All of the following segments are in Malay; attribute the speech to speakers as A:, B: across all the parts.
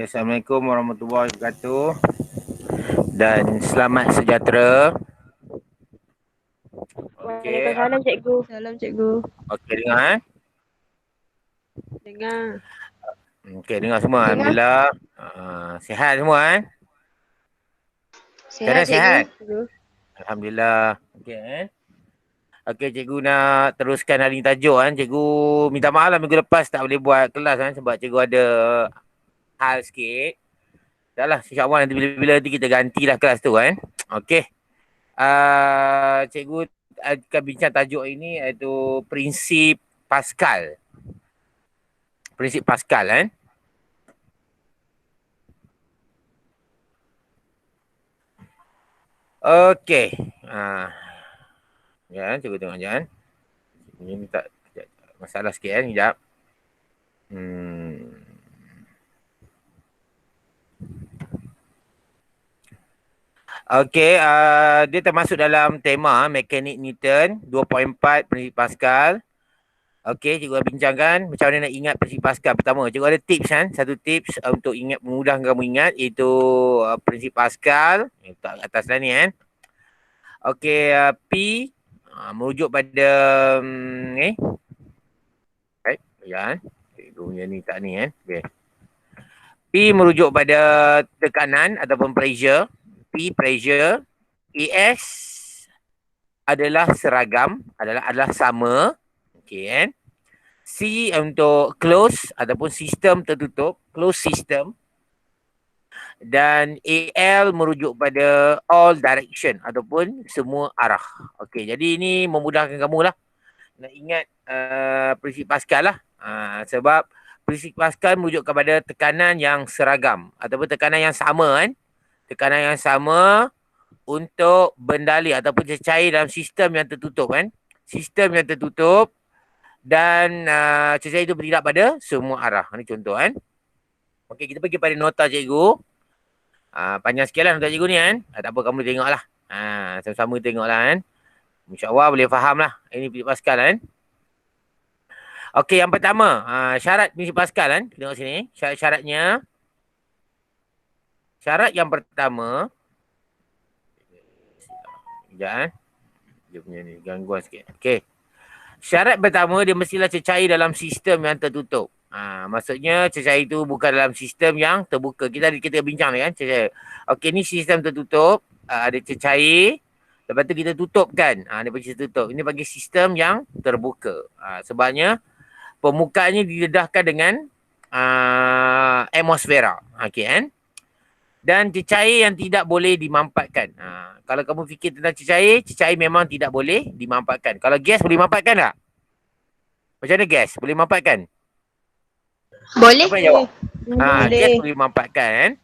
A: Okay, Assalamualaikum warahmatullahi wabarakatuh dan selamat sejahtera. Okey,
B: Waalaikumsalam cikgu. Salam cikgu.
A: okey dengar
B: Dengar.
A: Okey, dengar semua.
B: Dengar.
A: Alhamdulillah. Sihat semua Macam mana
B: Sihat cikgu.
A: sihat? Alhamdulillah. Okey Okey, cikgu nak teruskan hari ni tajuk Cikgu minta maaf lah minggu lepas tak boleh buat kelas sebab cikgu ada hal sikit. Dah lah, insya-Allah nanti bila-bila nanti kita gantilah kelas tu Okey. Cikgu akan bincang tajuk ini iaitu prinsip Pascal. Prinsip Pascal Okey. Cikgu tengok je Ini minta masalah sikit sekejap. Okey, dia termasuk dalam tema mekanik Newton 2.4 prinsip Pascal. Okey, cikgu bincangkan macam mana nak ingat prinsip Pascal. Pertama, cikgu ada tips satu tips untuk ingat, memudahkan kamu ingat, iaitu prinsip Pascal. Letak atas dah ni Okey, P merujuk pada ni. Baik, ya cikgu punya ni tak ni Okey. P merujuk pada tekanan ataupun pressure. P pressure. ES adalah seragam, adalah sama. Okey C untuk close ataupun sistem tertutup, close system. Dan AL merujuk pada all direction ataupun semua arah. Okey, jadi ini memudahkan kamu lah nak ingat prinsip Pascal lah. Sebab prinsip Pascal merujuk kepada tekanan yang seragam ataupun tekanan yang sama Tekanan yang sama untuk bendali ataupun cecair dalam sistem yang tertutup Sistem yang tertutup dan cecair itu bertindak pada semua arah. Ini contoh Okey, kita pergi pada nota cikgu. Panjang sikit lah nota cikgu ni tak apa, kamu tengok lah. Sama-sama tengok lah InsyaAllah boleh faham lah. Ini prinsip Pascal Okey, yang pertama syarat prinsip Pascal tengok sini. Syarat-syaratnya. Syarat yang pertama. Sekejap dia punya ni gangguan sikit. Okey. Syarat pertama, dia mestilah cecair dalam sistem yang tertutup. Maksudnya cecair itu bukan dalam sistem yang terbuka. Kita bincang ni cecair. Okey, ni sistem tertutup. Ada cecair. Lepas tu kita tutupkan. Dia bagi tutup. Ini bagi sistem yang terbuka. Sebabnya permukaannya didedahkan dengan atmosfera. Okey Dan cecair yang tidak boleh dimampatkan. Kalau kamu fikir tentang cecair memang tidak boleh dimampatkan. Kalau gas boleh dimampatkan tak? Macam mana gas? Boleh dimampatkan?
B: Boleh.
A: Apa yang jawab?
B: Boleh.
A: Gas boleh dimampatkan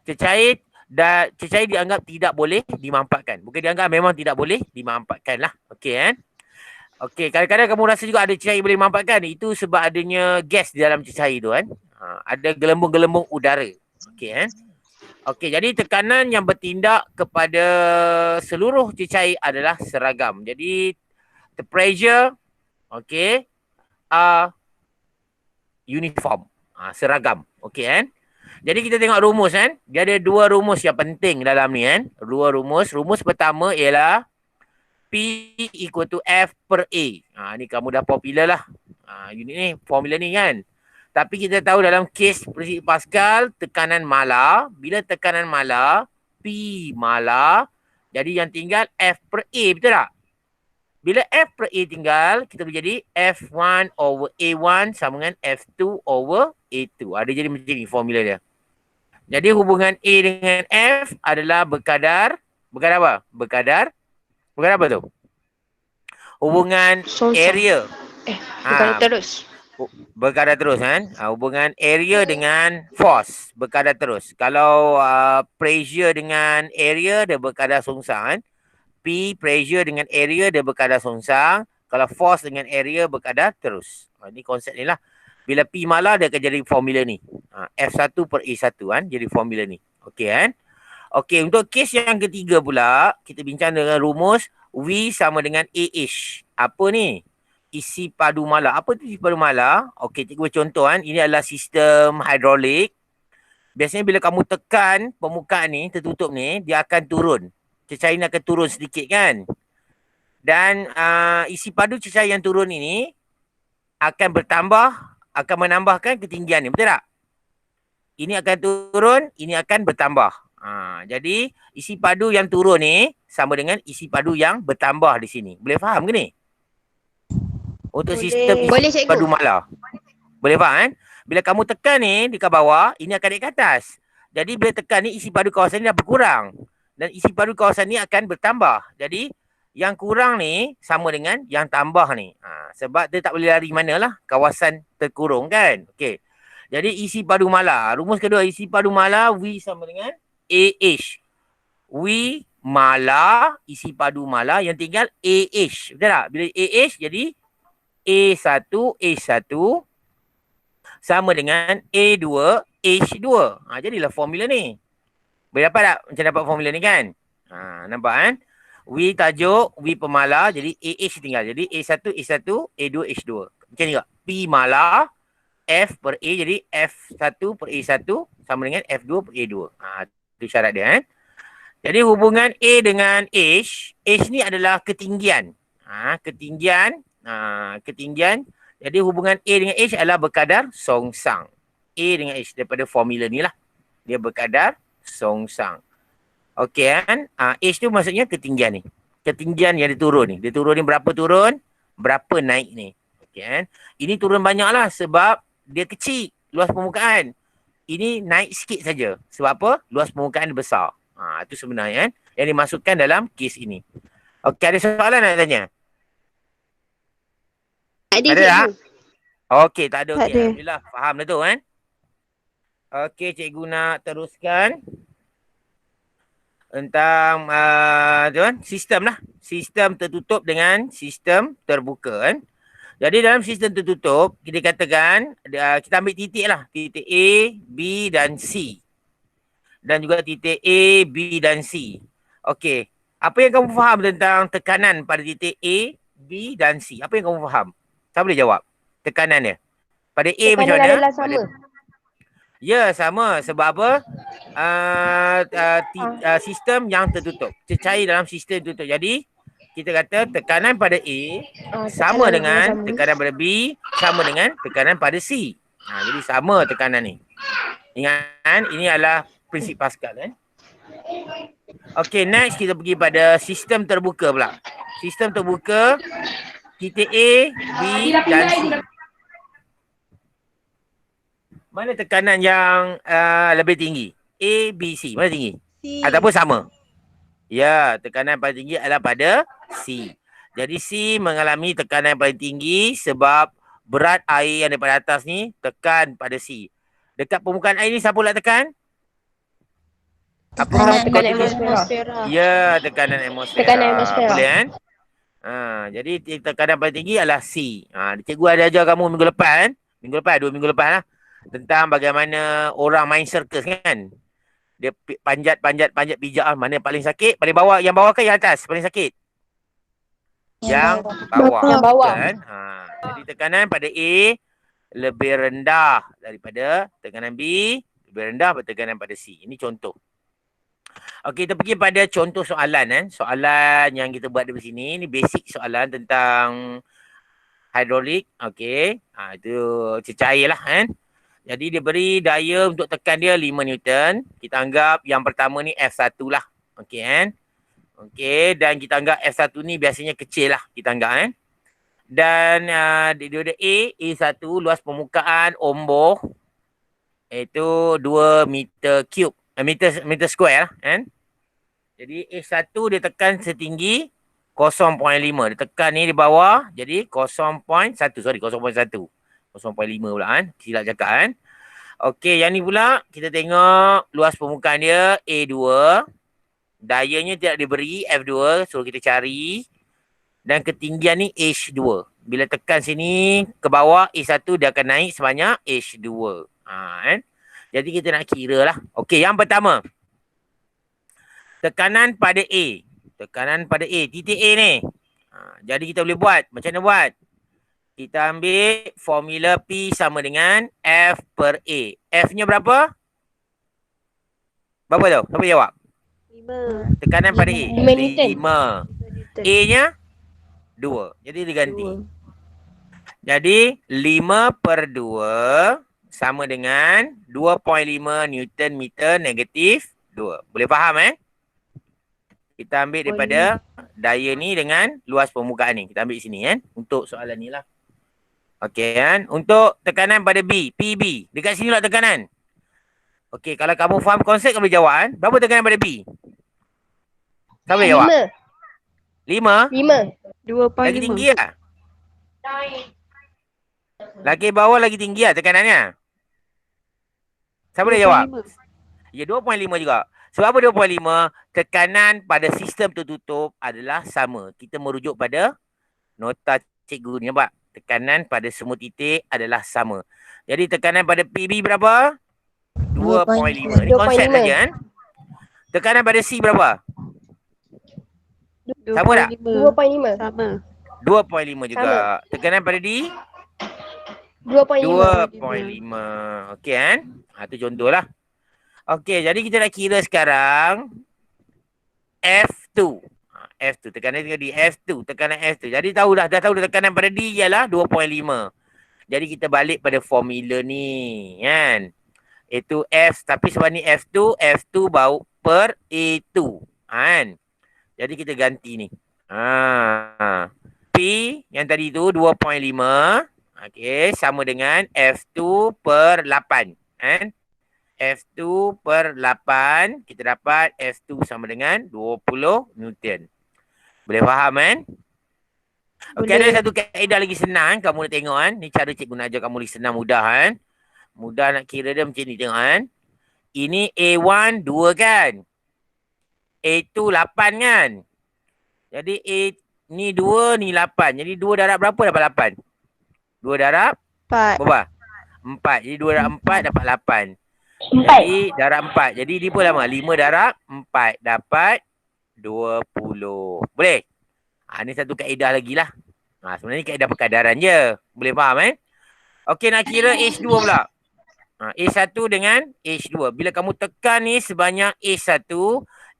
A: cecair dianggap tidak boleh dimampatkan. Bukan dianggap, memang tidak boleh dimampatkan lah. Okey Okey, kadang-kadang kamu rasa juga ada cecair boleh dimampatkan. Itu sebab adanya gas di dalam cecair tu ada gelembung-gelembung udara. Okey Okey, jadi tekanan yang bertindak kepada seluruh cecair adalah seragam. Jadi the pressure uniform. Seragam. Okey Jadi kita tengok rumus Dia ada dua rumus yang penting dalam ni Dua rumus. Rumus pertama ialah P equal to F per A. Ni kamu dah popular lah. Unit ni, formula ni Tapi kita tahu dalam kes prinsip Pascal, tekanan malar. Bila tekanan malar, P malar. Jadi yang tinggal F per A, betul tak? Bila F per A tinggal, kita boleh jadi F1 over A1 sama dengan F2 over A2. Ada jadi macam ni formula dia. Jadi hubungan A dengan F adalah berkadar apa? Berkadar apa tu? Hubungan area.
B: Berkadar terus.
A: Berkadar terus hubungan area dengan force berkadar terus. Kalau pressure dengan area dia berkadar songsang P pressure dengan area dia berkadar songsang. Kalau force dengan area berkadar terus. Ini konsep ni lah. Bila P malar dia akan jadi formula ni. F1 per A1 jadi formula ni. Okey Okey, untuk kes yang ketiga pula, kita bincang dengan rumus V sama dengan AH. Apa ni? Isi padu malar. Apa tu isi padu malar? Okey, cikgu contoh ini adalah sistem hidrolik. Biasanya bila kamu tekan permukaan ni, tertutup ni, dia akan turun. Cecair ni akan turun sedikit kan. Dan isi padu cecair yang turun ini akan bertambah, akan menambahkan ketinggian ni. Betul tak? Ini akan turun, ini akan bertambah. Jadi isi padu yang turun ni sama dengan isi padu yang bertambah di sini. Boleh faham ke ni? Untuk sistem isi
B: Boleh, cikgu.
A: padu mala. Boleh faham kan? Bila kamu tekan ni di bawah, ini akan naik ke atas. Jadi bila tekan ni isi padu kawasan ni dah berkurang. Dan isi padu kawasan ni akan bertambah. Jadi yang kurang ni sama dengan yang tambah ni. Sebab dia tak boleh lari mana lah. Kawasan terkurung kan. Okey. Jadi isi padu mala. Rumus kedua, isi padu mala V sama dengan AH. V mala, isi padu mala yang tinggal AH. Betul tak? Bila AH jadi A1 sama dengan A2 H2. Jadilah formula ni. Boleh dapat tak macam dapat formula ni kan? Nampak kan? V tajuk, V pemala, jadi AH tinggal. Jadi A1 H1, A2 H2. Macam ni juga. P mala, F per A, jadi F1 per A1 sama dengan F2 per A2. Itu syarat dia kan? Jadi hubungan A dengan H ni adalah ketinggian. Ketinggian. Jadi hubungan A dengan H adalah berkadar songsang. A dengan H daripada formula ni lah. Dia berkadar songsang. Okey kan? H tu maksudnya ketinggian ni. Ketinggian yang dia turun ni. Dia turun ni berapa turun, berapa naik ni. Okey kan? Ini turun banyak lah sebab dia kecil luas permukaan. Ini naik sikit saja. Sebab apa? Luas permukaan dia besar. Itu sebenarnya kan? Yang dimasukkan dalam kes ini. Okey, ada soalan nak tanya?
B: Ada,
A: tak?
B: cikgu.
A: Okey, tak ada.
B: Tak
A: Okey,
B: ada.
A: alhamdulillah. Faham dah tu kan? Okey, cikgu nak teruskan tentang sistem lah. Sistem tertutup dengan sistem terbuka kan. Jadi dalam sistem tertutup, kita katakan, kita ambil titik lah. Titik A, B dan C. Dan juga titik A, B dan C. Okey. Apa yang kamu faham tentang tekanan pada titik A, B dan C? Apa yang kamu faham? Siapa boleh jawab? Tekanan dia. Pada A
B: Tekanan
A: macam mana?
B: adalah sama.
A: Ya, sama. Sebab apa? Sistem yang tertutup. Cecair dalam sistem tertutup. Jadi, kita kata tekanan pada A sama dengan tekanan pada B, sama dengan tekanan pada C. Jadi, sama tekanan ni. Ingat, ini adalah prinsip Pascal. Okey, next kita pergi pada sistem terbuka pula. Sistem terbuka, titik A, B dan C. Mana tekanan yang lebih tinggi? A, B, C. Mana tinggi?
B: C.
A: Ataupun sama? Ya, tekanan paling tinggi adalah pada C. Jadi C mengalami tekanan paling tinggi sebab berat air yang daripada atas ni tekan pada C. Dekat permukaan air ni siapa pula tekan? Apa?
B: Tekanan atmosfera.
A: Ya, tekanan atmosfera.
B: Tekanan atmosfera.
A: Boleh kan? Jadi tekanan paling tinggi adalah C. Cikgu ada ajar kamu minggu lepas kan? 2 minggu lepas lah. Tentang bagaimana orang main circus kan. Dia panjat pijak mana yang paling sakit, paling bawah, yang bawah ke yang atas paling sakit? Yang bawah.
B: Yang bawah.
A: Kan? Jadi tekanan pada A lebih rendah daripada tekanan B, lebih rendah daripada tekanan pada C. Ini contoh. Okey, kita pergi pada contoh soalan kan. Soalan yang kita buat di sini ni basic soalan tentang hidrolik. Okey. Itu cecair lah kan. Jadi dia beri daya untuk tekan dia 5 Newton. Kita anggap yang pertama ni F1 lah. Okey kan. Okey, dan kita anggap F1 ni biasanya kecil lah. Kita anggap kan. Dan dia ada A1 luas permukaan omboh. Iaitu 2 meter cube. Meter square lah kan. Jadi A1 dia tekan setinggi 0.5. Dia tekan ni di bawah. Jadi 0.1. 0.5 pula kan. Silap cakap kan. Okey, yang ni pula kita tengok luas permukaan dia A2. Dayanya tidak diberi F2. Suruh kita cari. Dan ketinggian ni H2. Bila tekan sini ke bawah A1 dia akan naik sebanyak H2. Kan. Jadi kita nak kira lah. Okey, yang pertama. Tekanan pada A. Tekanan pada A. Titik A ni. Jadi kita boleh buat. Macam mana buat? Kita ambil formula P sama dengan F per A. F-nya berapa? Berapa tu? Siapa jawab?
B: 5.
A: Tekanan pada A.
C: 5 Newton.
A: 5. A-nya 2. Jadi dia ganti. Jadi 5/2 sama dengan 2.5 Newton meter negatif 2. Boleh faham Kita ambil daripada daya ni dengan luas permukaan ni. Kita ambil sini untuk soalan ni lah. Okey Untuk tekanan pada B, PB. Dekat sini lah tekanan. Okey, kalau kamu faham konsep kamu boleh jawab Berapa tekanan pada B? Siapa boleh jawab? 5.
C: 5.
A: Lagi tinggi lah. Lagi bawah lagi tinggi lah tekanannya. Siapa boleh jawab? Ya 2.5 juga. Sebab apa 2.5? Tekanan pada sistem tertutup adalah sama. Kita merujuk pada nota cikgu ni nampak. Tekanan pada semua titik adalah sama. Jadi tekanan pada PB berapa? 2.5. Ini konsep saja Tekanan pada C berapa? Sama tak?
C: 2.5.
B: Sama.
A: 2.5 juga. Tekanan pada D?
C: 2.5.
A: 2.5. Okey Itu contohlah. Okey, jadi kita nak kira sekarang F2. F2, tekanan di F2, tekanan F2. Jadi dah tahu tekanan pada D ialah 2.5. Jadi kita balik pada formula ni Itu F, tapi sebab ni F2 bau per A2 Jadi kita ganti ni. P yang tadi tu 2.5. Okey, sama dengan F2 per 8 F2 per 8, kita dapat F2 sama dengan 20 Newton. Boleh faham Okey, ada satu kaedah lagi senang kamu nak tengok Ni cara cikgu nak ajar kamu lagi senang, mudah Mudah nak kira dia macam ni, tengok Ini A1 2 kan. A2 8 kan. Jadi A ni 2 ni 8. Jadi 2 darab berapa dapat 8? 2 darab
B: 4.
A: berapa? 4. Jadi 2 darab 4 dapat 8. Jadi darab 4. Jadi dia pun lama. 5 darab 4 dapat 20. Boleh? Ni satu kaedah lagi lah. Sebenarnya kaedah perkadaran je. Boleh faham Okey, nak kira H2 pula. A1 dengan H2. Bila kamu tekan ni sebanyak H1,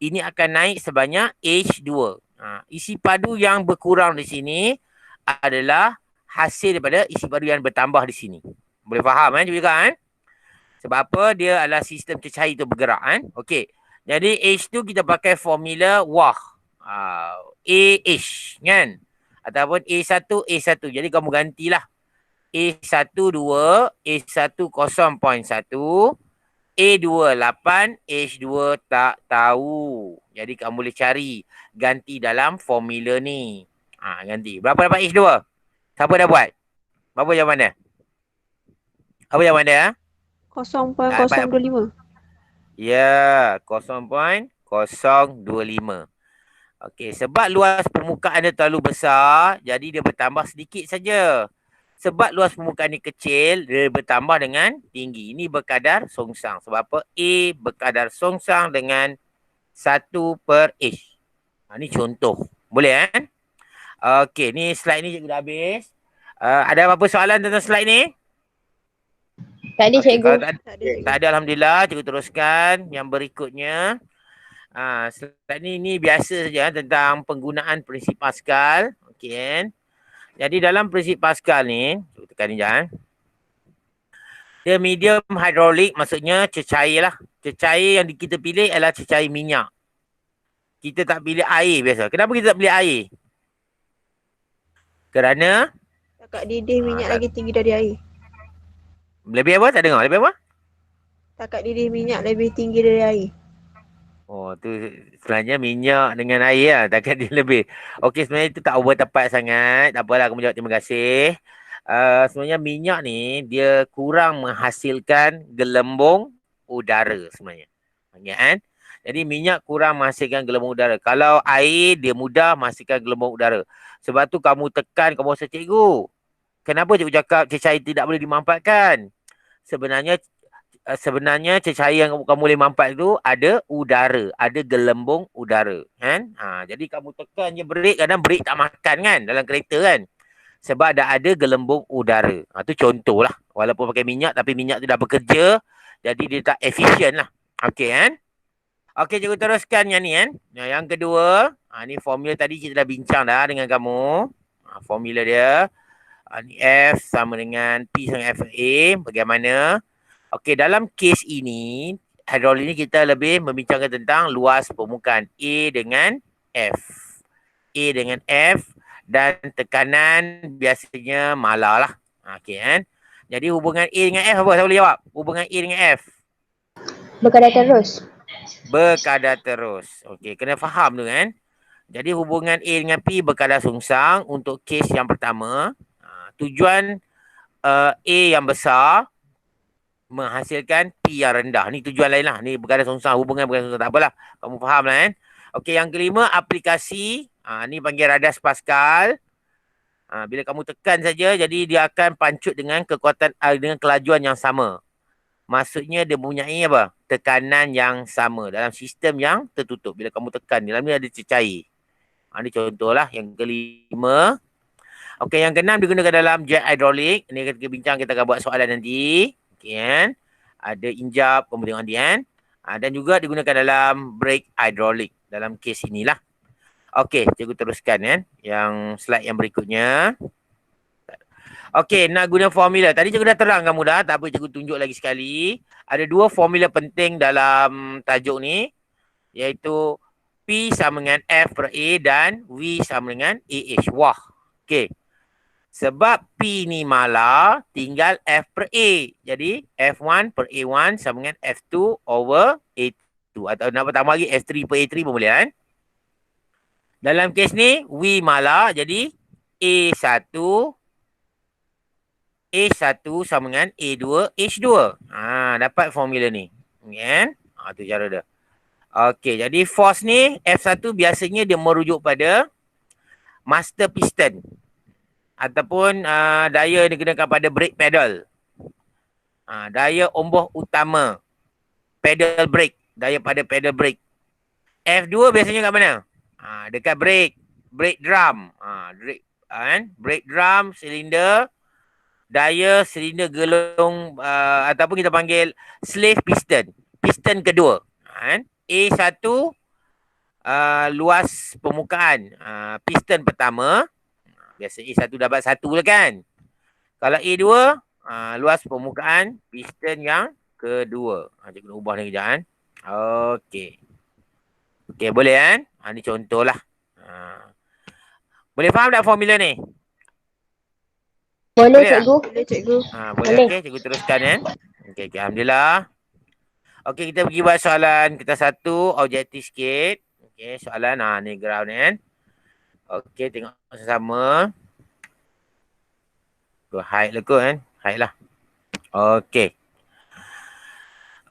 A: ini akan naik sebanyak H2. Isi padu yang berkurang di sini adalah hasil daripada isi padu yang bertambah di sini. Boleh faham juga Sebab apa? Dia adalah sistem cecair tu bergerak Okey. Jadi H2 kita pakai formula WAH. AH kan? Ataupun A1 A1. Jadi kamu gantilah. A1 2, A1 0.1, A2 8, H2 tak tahu. Jadi kamu boleh cari. Ganti dalam formula ni. Ganti. Berapa dapat H2? Siapa dah buat? Berapa jawapan dia? Apa jawapan dia?
B: 0.025.
A: Ya, 0.025. Okey, sebab luas permukaan dia terlalu besar, jadi dia bertambah sedikit saja. Sebab luas permukaan ni kecil, dia bertambah dengan tinggi. Ini berkadar songsang. Sebab apa? A berkadar songsang dengan 1/H. Ni contoh. Boleh Okey, ni slide ni cikgu dah habis. Ada apa-apa soalan tentang slide ni?
C: Tadi cikgu.
A: Tak ada, alhamdulillah. Cikgu teruskan yang berikutnya. Slide ni biasa saja tentang penggunaan prinsip Pascal. Okey Jadi dalam prinsip Pascal ni, cikgu tekan ni jangan. Dia medium hidrolik, maksudnya cecair lah. Cecair yang kita pilih adalah cecair minyak. Kita tak pilih air biasa. Kenapa kita tak pilih air? Kerana
B: Takat didih minyak lagi tinggi dari air.
A: lebih apa? Tak dengar. Lebih apa?
B: Takat didih minyak lebih tinggi dari air.
A: Oh, tu sebenarnya minyak dengan air lah. Takkan dia lebih. Okey, sebenarnya itu tak tepat sangat. Tak apalah, kamu jawab terima kasih. Sebenarnya minyak ni, dia kurang menghasilkan gelembung udara sebenarnya. Banyak Jadi minyak kurang menghasilkan gelembung udara. Kalau air, dia mudah menghasilkan gelembung udara. Sebab tu kamu tekan, kamu rasa cikgu. Kenapa cikgu cakap cecair tidak boleh dimanfaatkan? Sebenarnya cecair yang kamu boleh manfaat tu ada udara, ada gelembung udara jadi kamu tekan je brake, kadang brake tak makan kan dalam kereta kan, sebab ada gelembung udara. Tu contoh lah, walaupun pakai minyak tapi minyak tu dah bekerja, jadi dia tak efisien lah. Okey Okey, cikgu teruskan yang ni kan. Yang kedua, ni formula tadi kita dah bincang dah dengan kamu. Formula dia. Ni F sama dengan P sama dengan FA. Bagaimana? Okey, dalam kes ini, hidrolik ni kita lebih membincangkan tentang luas permukaan A dengan F. A dengan F dan tekanan biasanya malar lah. Okey kan. Jadi hubungan A dengan F apa? Saya boleh jawab. Hubungan A dengan F.
C: Berkadar terus.
A: Berkadar terus. Okey, kena faham tu kan. Jadi hubungan A dengan P berkadar sungsang untuk kes yang pertama. Tujuan A yang besar menghasilkan P yang rendah. Ni tujuan lain lah. Ni berkadar sungsang, hubungan berkadar sungsang. Tak apalah. Kamu faham lah kan. Okey, yang kelima aplikasi. Ni panggil radas Pascal. Bila kamu tekan saja, jadi dia akan pancut dengan kekuatan, dengan kelajuan yang sama. Maksudnya dia mempunyai apa? Tekanan yang sama dalam sistem yang tertutup. Bila kamu tekan, dalam ni ada cecair. Ini contohlah yang kelima. Okey, yang keenam digunakan dalam jet hidrolik. Ini kita bincang, kita akan buat soalan nanti. Okey kan. Ada injap, kamu tengok nanti kan. Dan juga digunakan dalam brake hidrolik. Dalam kes inilah. Okey, cikgu teruskan kan. Yang slide yang berikutnya. Okey, nak guna formula. Tadi cikgu dah terang kamu dah. Tak apa, cikgu tunjuk lagi sekali. Ada dua formula penting dalam tajuk ni. Iaitu P sama dengan F per A dan V sama dengan AH. Wah. Okey. Sebab P ni malar, tinggal F per A. Jadi, F1 per A1 sama dengan F2 over A2. Atau nak tambah lagi, F3 per A3 pun boleh kan? Dalam kes ni, V malar. Jadi, A1 sama dengan A2 H2. Dapat formula ni. Kan? Tu cara dia. Okey, jadi force ni F1 biasanya dia merujuk pada master piston. Ataupun daya yang digunakan pada brake pedal. Daya omboh utama. Pedal brake. Daya pada pedal brake. F2 biasanya kat mana? Dekat brake. Brake drum. Brake drum, silinder. Daya silinder gelung ataupun kita panggil slave piston. Piston kedua. A1 luas permukaan piston pertama. Biasa A1 dapat 1 lah kan. Kalau A2 luas permukaan piston yang kedua. Cikgu nak ubah ni kejap kan. Okey. Okey, boleh kan? Ni contohlah. Boleh faham tak formula ni?
C: Boleh,
A: Boleh tak?
C: cikgu.
B: Boleh cikgu.
A: Boleh. Okey, cikgu teruskan kan. Okey, alhamdulillah. Okey, kita pergi buat soalan kita satu, objektif sikit. Okey, soalan ni graf ni kan. Okey, tengok sama-sama. Hide lah kot kan. Hide lah. Okey.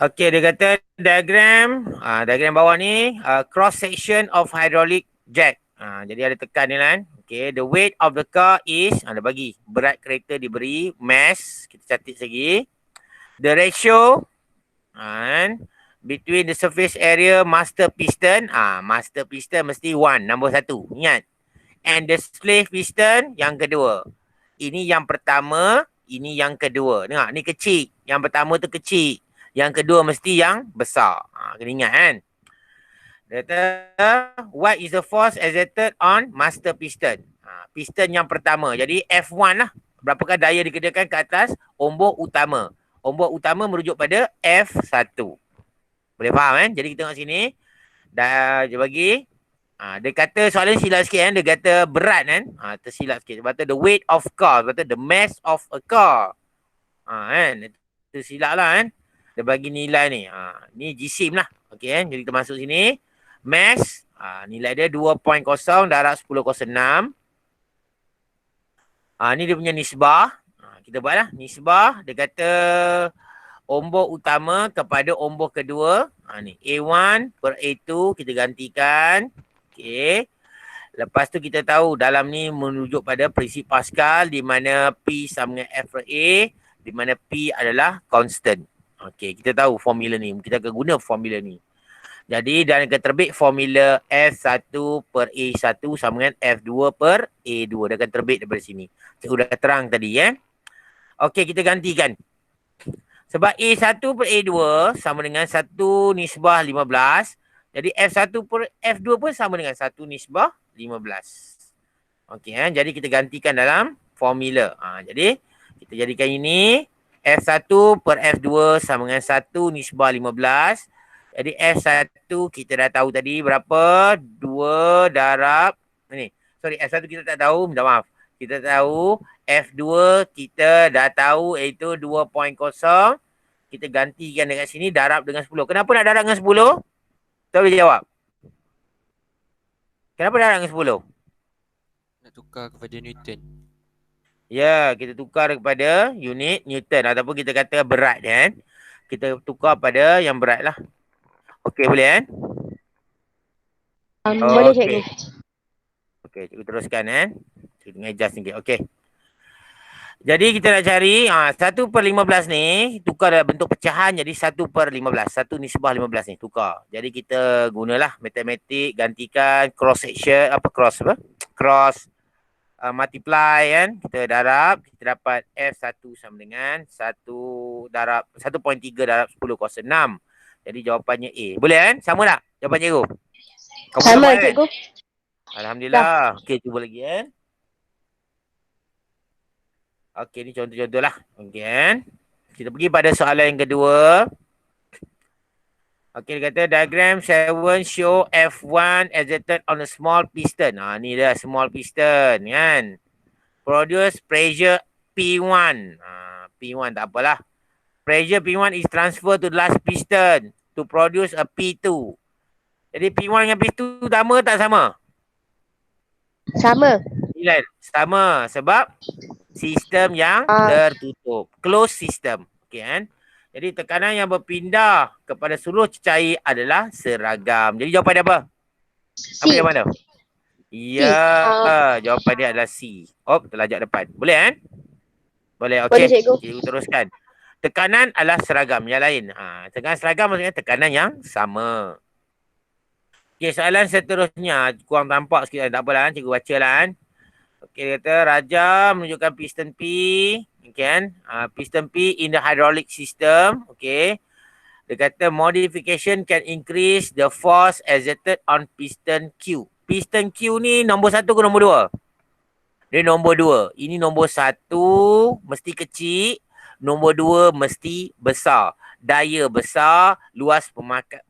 A: Okey, dia kata diagram. Diagram bawah ni, cross section of hydraulic jack. Jadi ada tekan ni kan. Okay, the weight of the car is, ada bagi. Berat kereta diberi, mass, kita catat lagi. The ratio, between the surface area, master piston. Master piston mesti 1, nombor 1. Ingat. And the slave piston, yang kedua. Ini yang pertama, ini yang kedua. Tengok, ni kecil. Yang pertama tu kecil. Yang kedua mesti yang besar. Kena ingat kan. What is the force exerted on master piston? Piston yang pertama. Jadi F1 lah. Berapakah daya dikerjakan ke atas ombak utama? Ombak utama merujuk pada F1. Boleh faham kan? Jadi kita tengok sini. Dia bagi. Dia kata soalan silap sikit kan. Dia kata berat kan. Tersilap sikit. Sebab tu the weight of car. Sebab tu the mass of a car. Kan? Tersilap lah kan. Dia bagi nilai ni. Ni jisim lah. Okay kan. Jadi kita masuk sini. Mass, nilai dia 2.0 darab 10.06. Ni dia punya nisbah. Kita buatlah nisbah. Dia kata ombak utama kepada ombak kedua. Ni A1 per A2 kita gantikan. Okey. Lepas tu kita tahu dalam ni menunjuk pada prinsip Pascal di mana P sama dengan F per A, di mana P adalah constant. Okey, kita tahu formula ni. Kita akan guna formula ni. Jadi dan akan terbit formula F1 per A1 sama dengan F2 per A2. Dia akan terbit daripada sini. Cikgu dah terang tadi ya. Okey, kita gantikan. Sebab A1 per A2 sama dengan 1 nisbah 15. Jadi F1 per F2 pun sama dengan 1 nisbah 15. Okey, jadi kita gantikan dalam formula. Jadi kita jadikan ini F1 per F2 sama dengan 1 nisbah 15. Jadi F1 kita dah tahu tadi berapa? 2 darab ni. Sorry, F1 kita tak tahu, minta maaf. Kita tahu F2 kita dah tahu iaitu 2.0. Kita gantikan dekat sini darab dengan 10. Kenapa nak darab dengan 10? Tahu boleh jawab. Kenapa darab dengan 10?
D: Nak tukar kepada Newton.
A: Ya, kita tukar kepada unit Newton ataupun kita kata berat kan. Kita tukar pada yang berat lah. Okey, boleh kan?
C: Boleh cikgu.
A: Okey, cikgu teruskan kan. Cikgu tengah adjust sikit. Okey. Jadi kita nak cari 1 per 15 ni tukar dalam bentuk pecahan jadi 1 per 15. 1 nisbah 15 ni tukar. Jadi kita gunalah matematik gantikan cross section cross multiply kan. Kita darab, kita dapat F1 sama dengan 1 darab 1.3 darab 10 kuasa 6. Jadi jawapannya A. Boleh kan? Sama tak jawapan cikgu?
C: Sama cikgu.
A: Alhamdulillah. Okey, cuba lagi kan. Okey, ni contoh-contoh lah. Okey kan. Kita pergi pada soalan yang kedua. Okey, dia kata diagram 7 show F1 exerted on a small piston. Ni dah small piston kan. Produce pressure P1. P1 tak apalah. Pressure P1 is transferred to the last piston to produce a P2. Jadi P1 dengan P2 sama tak sama?
C: Sama.
A: Sama sebab sistem yang tertutup. Closed system. Okey kan. Jadi tekanan yang berpindah kepada seluruh cecair adalah seragam. Jadi jawapan dia apa?
C: C.
A: Apa jawapan dia? Ya, jawapan dia adalah C. Terlajak depan. Boleh kan? Boleh, okey.
C: Boleh cikgu.
A: Cikgu teruskan. Tekanan adalah seragam. Yang lain. Tekanan seragam maksudnya tekanan yang sama. Okey, soalan seterusnya. Kurang tampak sikit. Tak apalah, cikgu baca lah kan. Okey, dia kata Raja menunjukkan piston P. Okay, kan? Piston P in the hydraulic system. Okay. Dia kata modification can increase the force exerted on piston Q. Piston Q ni nombor 1 ke nombor 2? Dia nombor 2. Ini nombor 1 mesti kecil. Nombor 2 mesti besar. Daya besar, luas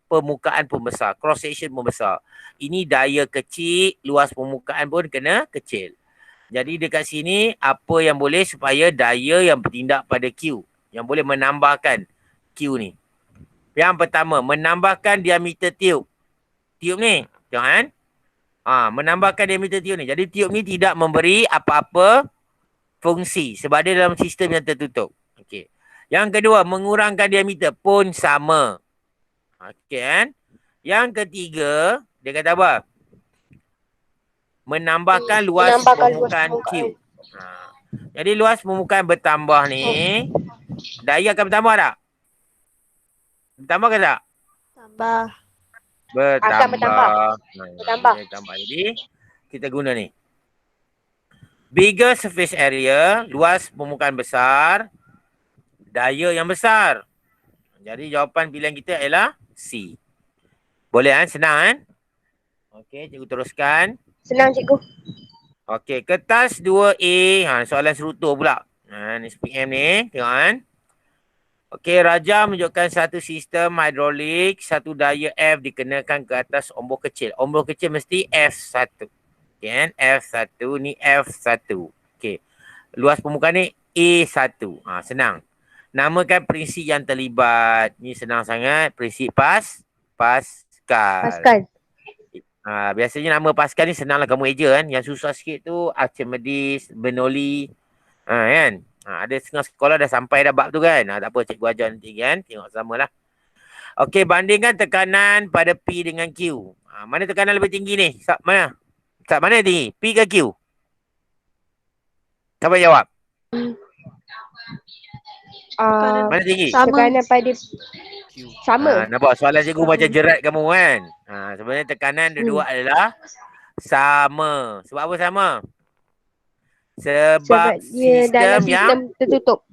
A: permukaan pun besar. Cross section pun besar. Ini daya kecil, luas permukaan pun kena kecil. Jadi dekat sini apa yang boleh supaya daya yang bertindak pada Q. Yang boleh menambahkan Q ni. Yang pertama, menambahkan diameter tiub. Tiub ni, tengok kan? Menambahkan diameter tiub ni. Jadi tiub ni tidak memberi apa-apa fungsi sebab dia dalam sistem yang tertutup. Okey. Yang kedua, mengurangkan diameter pun sama. Okey kan? Yang ketiga, dia kata apa? Menambahkan luas permukaan Q. Jadi luas permukaan bertambah ni, daya akan bertambah tak? Bertambah ke tak?
B: Tambah.
C: Akan bertambah.
A: Bertambah. Jadi kita guna ni. Bigger surface area, luas permukaan besar, daya yang besar. Jadi jawapan pilihan kita ialah C. Boleh kan? Senang kan? Okey, cikgu teruskan.
C: Senang cikgu.
A: Okey, kertas 2A. Soalan serutur pula. Ni SPM ni. Tengok kan. Okey, Raja menunjukkan satu sistem hidrolik. Satu daya F dikenakan ke atas ombak kecil. Ombak kecil mesti F1. Okey kan. F1 ni F1. Okey. Luas permukaan ni A1. Senang. Namakan prinsip yang terlibat. Ni senang sangat. Prinsip Pascal. Biasanya nama Pascal ni senanglah kamu eja kan. Yang susah sikit tu Archimedes, Bernoulli. Kan? Ada setengah sekolah dah sampai dah bab tu kan. Tak apa, cikgu ajar nanti kan. Tengok samalah. Okey, bandingkan tekanan pada P dengan Q. Mana tekanan lebih tinggi ni? Mana yang tinggi? P ke Q? Siapa jawab? Mana tinggi?
C: Tekanan pada
D: Q.
C: sama.
A: Nampak soalan cikgu macam jerat kamu kan. Sebenarnya tekanan dua-dua adalah sama. Sebab apa sama? Sebab
C: dia dalam
A: sistem yang
C: tertutup.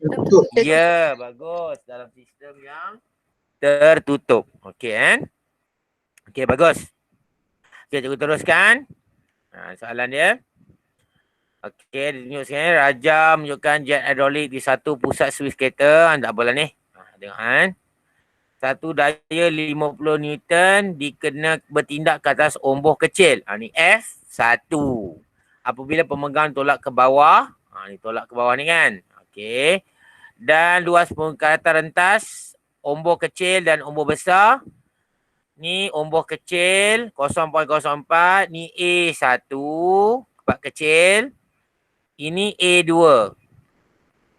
A: Ya, bagus. Dalam sistem yang tertutup. Okey kan? Okey, bagus. Okey, cikgu teruskan. Soalan dia. Okey, dia tunjuk sini. Raja menunjukkan jet hidrolik di satu pusat servis kereta. Tak apalah ni. Tengok kan. Satu daya 50 Newton dikena bertindak ke atas omboh kecil. Ni F1. Apabila pemegang tolak ke bawah. Ni tolak ke bawah ni kan. Okey. Dan luas pengangkatan rentas omboh kecil dan omboh besar. Ni omboh kecil 0.04. Ni A1. Sebab kecil. Ini A2.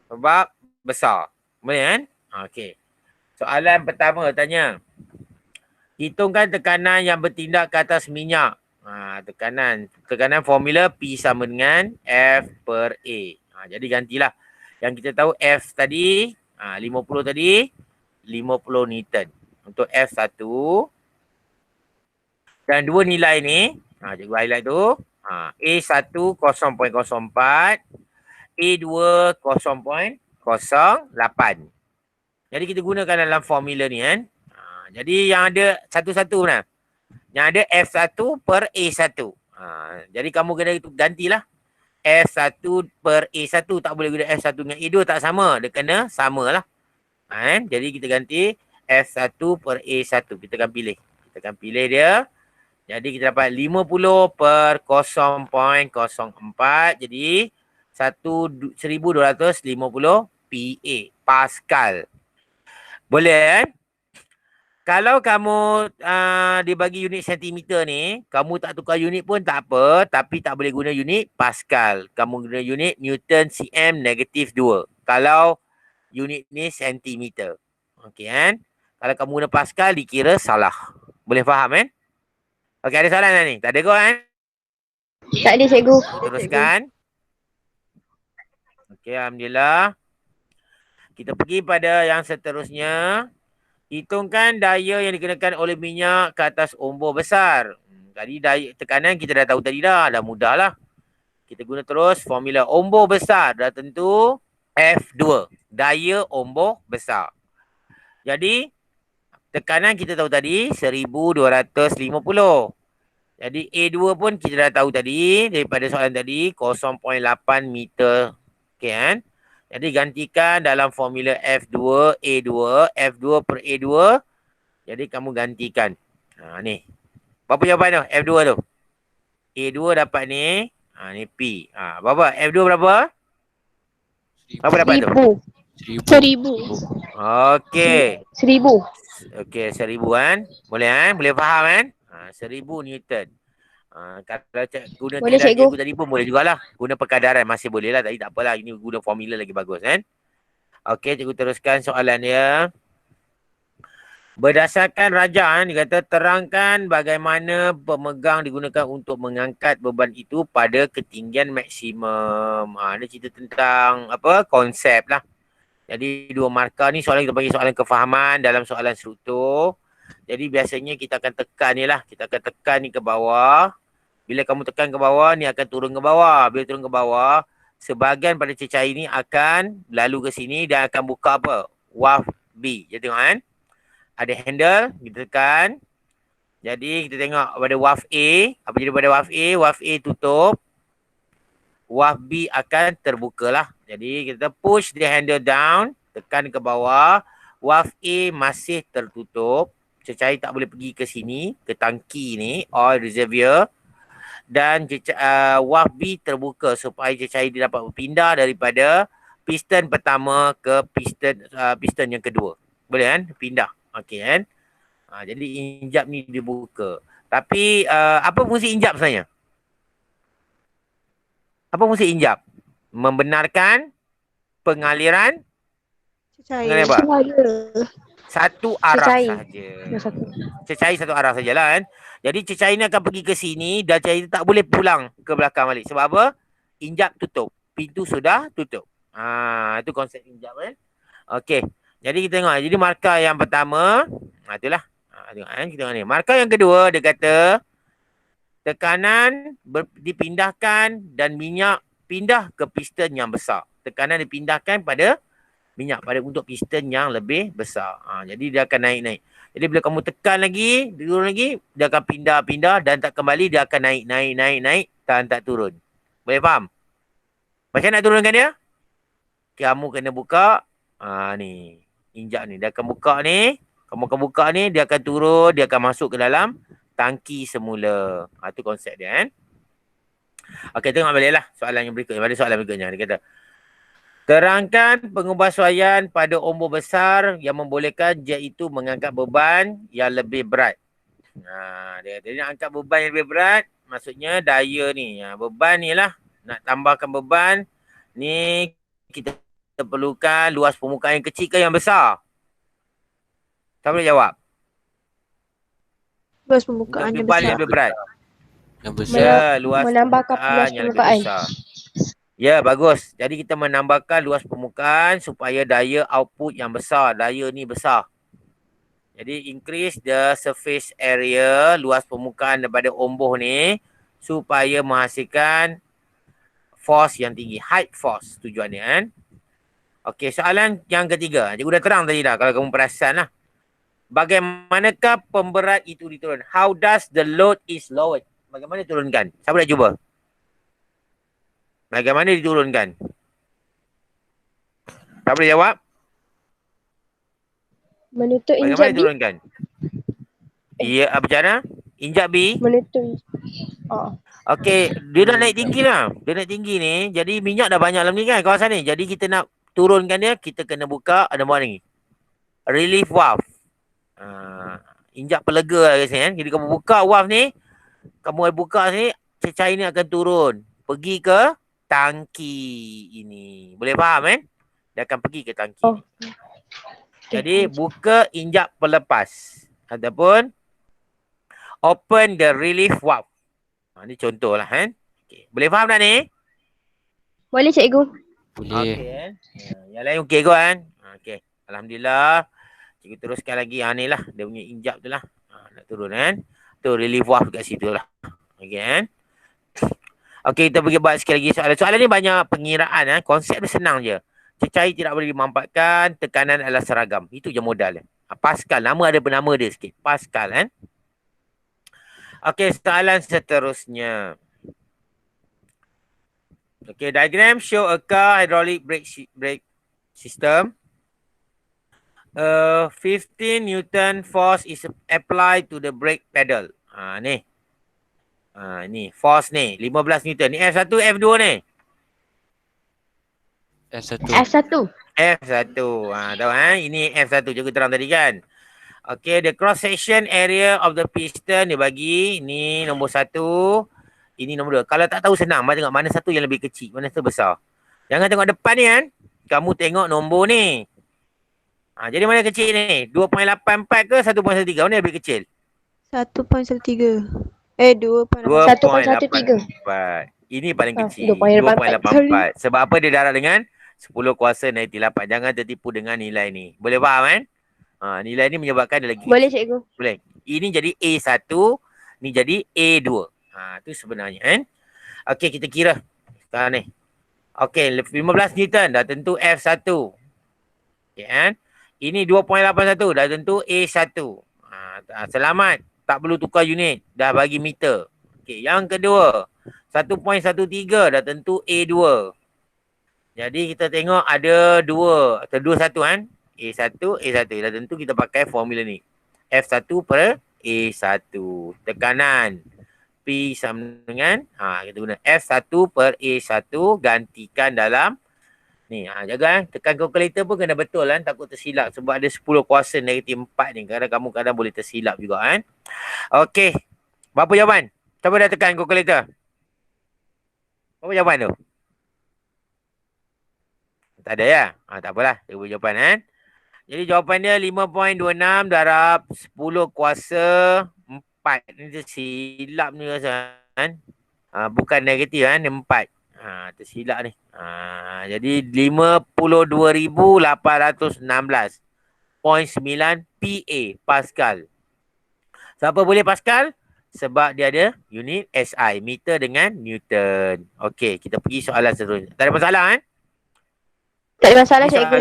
A: Sebab besar. Boleh kan? Okey. Soalan pertama tanya. Hitungkan tekanan yang bertindak ke atas minyak. Tekanan formula P sama dengan F per A. Jadi gantilah. Yang kita tahu F tadi, 50 tadi, 50 Newton. Untuk F1. Dan dua nilai ni, cikgu highlight tu. A1 0.04. A2 0.08. Jadi kita gunakan dalam formula ni kan. Jadi yang ada satu-satu mana? Yang ada F1 per A1. Jadi kamu kena gantilah. F1 per A1. Tak boleh guna F1 dengan A2. Tak sama. Dia kena sama lah. Jadi kita ganti F1 per A1. Kita akan pilih. Kita akan pilih dia. Jadi kita dapat 50 per 0.04. Jadi 1250 PA. Pascal. Boleh kan? Kalau kamu dibagi unit sentimeter ni, kamu tak tukar unit pun tak apa. Tapi tak boleh guna unit Pascal. Kamu guna unit Newton cm negatif 2. Kalau unit ni sentimeter. Okey kan? Kalau kamu guna Pascal, dikira salah. Boleh faham kan? Okey, ada soalan dah ni? Tak ada kau kan?
C: Tak ada cikgu.
A: Teruskan. Okey, Alhamdulillah. Kita pergi pada yang seterusnya. Hitungkan daya yang dikenakan oleh minyak ke atas omboh besar. Tadi daya tekanan kita dah tahu tadi dah mudah lah. Kita guna terus formula omboh besar. Dah tentu F2. Daya omboh besar. Jadi tekanan kita tahu tadi 1250. Jadi A2 pun kita dah tahu tadi daripada soalan tadi 0.8 meter. Okey kan? Jadi gantikan dalam formula F2, A2, F2 per A2. Jadi kamu gantikan. Ni. Berapa jawapan tu? F2 tu. A2 dapat ni. Ni P. Berapa? F2 berapa? Berapa dapat tu?
C: 1000.
A: Okey.
C: 1000.
A: Okey, 1000 kan. Boleh kan? Boleh faham kan? 1000 Newton. Kalau guna
C: Boleh,
A: keadaan
C: cikgu.
A: cikgu tadi pun boleh jugalah. Guna perkadaran masih boleh lah. Tadi tak apalah. Ini guna formula lagi bagus kan. Okey, cikgu teruskan soalan dia. Berdasarkan rajah, dia kata terangkan bagaimana pemegang digunakan untuk mengangkat beban itu pada ketinggian maksimum. Dia cerita tentang apa konsep lah. Jadi dua markah ni soalan kita panggil soalan kefahaman dalam soalan struktur. Jadi biasanya kita akan tekan ni lah. Kita akan tekan ni ke bawah. Bila kamu tekan ke bawah, ni akan turun ke bawah. Bila turun ke bawah, sebahagian pada cecair ni akan lalu ke sini dan akan buka apa? Waf B. Jadi tengok kan? Ada handle, kita tekan. Jadi kita tengok pada waf A. Apa jadi pada waf A? Waf A tutup. Waf B akan terbuka lah. Jadi kita push the handle down. Tekan ke bawah. Waf A masih tertutup. Cecair tak boleh pergi ke sini. Ke tangki ni. Oil reservoir. Dan waf B terbuka supaya cecair dia dapat berpindah daripada piston pertama ke piston yang kedua. Boleh kan? Pindah. Okey kan? Jadi injap ni dibuka. Tapi apa fungsi injap sebenarnya? Apa fungsi injap? Membenarkan pengaliran
B: Cecair.
A: apa? Satu arah
C: Cecair.
A: sahaja. Cecair satu arah sajalah kan. Jadi cecair ni akan pergi ke sini dan cecair tak boleh pulang ke belakang balik. Sebab apa? Injap tutup. Pintu sudah tutup. Itu konsep injap kan. Okey. Jadi kita tengok. Jadi markah yang pertama. Itulah. Tengok kan. Kita tengok ni. Markah yang kedua dia kata tekanan dipindahkan dan minyak pindah ke piston yang besar. Tekanan dipindahkan pada minyak untuk piston yang lebih besar. Jadi dia akan naik-naik. Jadi bila kamu tekan lagi, turun lagi, dia akan pindah-pindah dan tak kembali, dia akan naik dan tak turun. Boleh faham? Macam nak turunkan dia? Kamu kena buka. Ni. Injak ni. Dia akan buka ni. Kamu akan buka ni, dia akan turun, dia akan masuk ke dalam tangki semula. Itu konsep dia kan. Okey, tengok balik lah soalan yang berikutnya. Pada soalan berikutnya. Dia kata, terangkan pengubahsuaian pada ombor besar yang membolehkan jet itu mengangkat beban yang lebih berat. Dia nak angkat beban yang lebih berat, maksudnya daya ni. Beban ni lah. Nak tambahkan beban, ni kita perlukan luas permukaan yang kecil ke yang besar? Siapa boleh jawab?
B: Luas permukaan yang
A: Beban
B: besar.
A: yang lebih berat.
D: Yang besar.
A: Ya, luas
C: Menambahkan
A: permukaan
C: luas
A: yang lebih
C: permukaan.
A: besar. Ya, bagus. Jadi kita menambahkan luas permukaan supaya daya output yang besar. Daya ni besar. Jadi increase the surface area, luas permukaan daripada ombor ni supaya menghasilkan force yang tinggi. Height force tujuannya kan. Okey, soalan yang ketiga. Cikgu dah terang tadi dah kalau kamu perasan lah. Bagaimanakah pemberat itu diturunkan? How does the load is lowered? Bagaimana turunkan? Siapa nak cuba? Bagaimana diturunkan? Siapa boleh jawab?
C: Menutup
A: Bagaimana
C: injak B.
A: diturunkan? Iya, apa cara? Injak B.
C: Menutup.
A: Okey, dia dah naik tinggi lah. Dia naik tinggi ni. Jadi minyak dah banyak dalam ni kan kawasan ni. Jadi kita nak turunkan dia, kita kena buka ada buat ni. Relief valve. Injak pelega lah guys kan. Jadi kamu buka valve ni, kamu buka sini, cecair ni akan turun. Pergi ke tangki ini. Boleh faham kan? Dia akan pergi ke tangki. Jadi buka injak pelepas. Ataupun open the relief valve. Ni contoh lah kan. Okay. Boleh faham tak ni?
C: Boleh cikgu.
D: Boleh.
A: Okey kan. Yang lain okey ke kan? Okey. Alhamdulillah. Cikgu teruskan lagi. Ni lah. Dia punya injak tu lah. Nak turun kan. Tu relief valve kat situ lah. Okey kan. Okey, kita pergi buat sekali lagi soalan. Soalan ni banyak pengiraan. Konsep dia senang je. Cecair tidak boleh dimampatkan. Tekanan adalah seragam. Itu je modal dia. Pascal. Nama ada bernama dia sikit. Pascal kan. Okey, soalan seterusnya. Okay, diagram show a car hydraulic brake system. 15 Newton force is applied to the brake pedal. Ni. Ni force ni 15 Newton. Ni F1, F2 ni.
D: F1.
C: F1.
A: F1. Tahu ini F1 cikgu terang tadi kan. Okay, the cross section area of the piston dia bagi ni nombor 1. Ini nombor 2. Kalau tak tahu senang, tengok mana satu yang lebih kecil, mana satu besar. Jangan tengok depan ni kan. Kamu tengok nombor ni. Jadi mana kecil ni? 2.84 ke 1.13? Mana yang lebih kecil?
B: 1.13. 2.13.
A: 2.84. Ini paling kecil. 2.84. Sebab apa dia darab dengan 10 kuasa 98. Jangan tertipu dengan nilai ni. Boleh faham kan? Nilai ni menyebabkan dia lagi.
C: Boleh cikgu.
A: Boleh. Ini jadi A1. Ni jadi A2. Tu sebenarnya kan. Okey, kita kira. Sekarang ni. Okey, 15 Newton dah tentu F1. Okey kan. Ini 2.81 dah tentu A1. Selamat. Tak perlu tukar unit. Dah bagi meter. Okey, yang kedua. 1.13 dah tentu A2. Jadi kita tengok ada dua. Ada satu kan. A1, A1. Dah tentu kita pakai formula ni. F1 per A1. Tekanan. P sama dengan kita guna F1 per A1 gantikan dalam ni. Jaga tekan kalkulator pun kena betul kan, takut tersilap sebab ada 10 kuasa negatif 4 ni. Kadang kamu kadang boleh tersilap juga kan. Okey. Berapa jawapan? Siapa dah tekan kalkulator? Berapa jawapan tu? Tak ada ya? Tak apalah. Dia boleh jawapan kan. Jadi jawapan dia 5.26 darab 10 kuasa 4. Ni tersilap ni rasa kan. Bukan negatif kan. 4. Tersilap ni. Jadi 52,816.9 PA Pascal. Siapa boleh Pascal? Sebab dia ada unit SI. Meter dengan Newton. Okey, kita pergi soalan seterusnya. Tak ada masalah kan?
C: Tak ada masalah cikgu.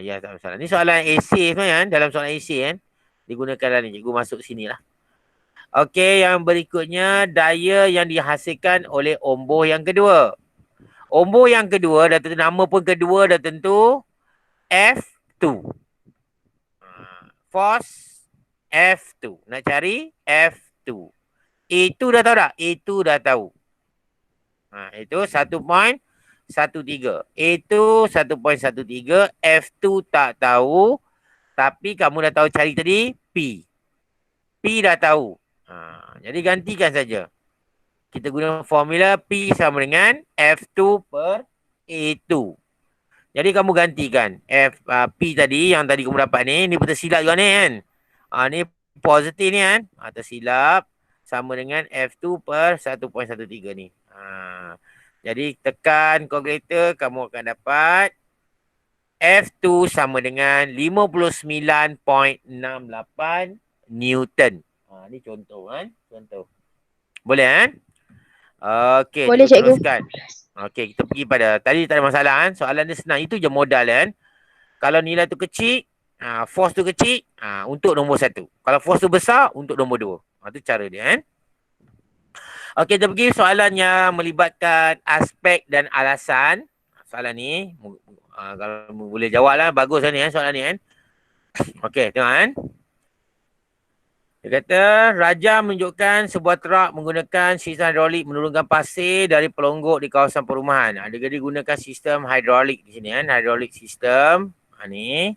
A: Ya, tak ada masalah. Ni soalan essay sebenarnya kan. Dalam soalan essay kan. Digunakan dalam ni. Cikgu masuk sini lah. Okey, yang berikutnya daya yang dihasilkan oleh omboh yang kedua. Omboh yang kedua dah tentu nama pun kedua dah tentu F2. Force F2. Nak cari F2. A2 dah tahu tak? A2 dah tahu. Itu 1.13. A2 1.13. F2 tak tahu. Tapi kamu dah tahu cari tadi P. P dah tahu. Jadi gantikan saja. Kita guna formula P sama dengan F2 per A2. Jadi kamu gantikan P tadi yang tadi kamu dapat ni. Ni betul silap juga ni kan. Ni positif ni kan. Tersilap. Sama dengan F2 per 1.13 ni. Jadi tekan kalkulator, kamu akan dapat F2 sama dengan 59.68 Newton. Ni contoh kan. Contoh. Boleh kan? Okey,
C: Boleh,
A: kita
C: cikgu.
A: teruskan. Okey, kita pergi pada, tadi tak ada masalah kan. Soalan dia senang. Itu je modal kan. Kalau nilai tu kecil, force tu kecil, untuk nombor 1. Kalau force tu besar, untuk nombor 2. Itu cara dia kan. Okey, kita pergi soalan yang melibatkan aspek dan alasan. Soalan ni, kalau boleh jawab lah, bagus lah ni kan soalan ni kan. Okey, tengok kan. Dia kata, Raja menunjukkan sebuah truk menggunakan sistem hidrolik menurunkan pasir dari pelonggok di kawasan perumahan. Dia gunakan sistem hidrolik di sini kan. Hidrolik sistem. Ni.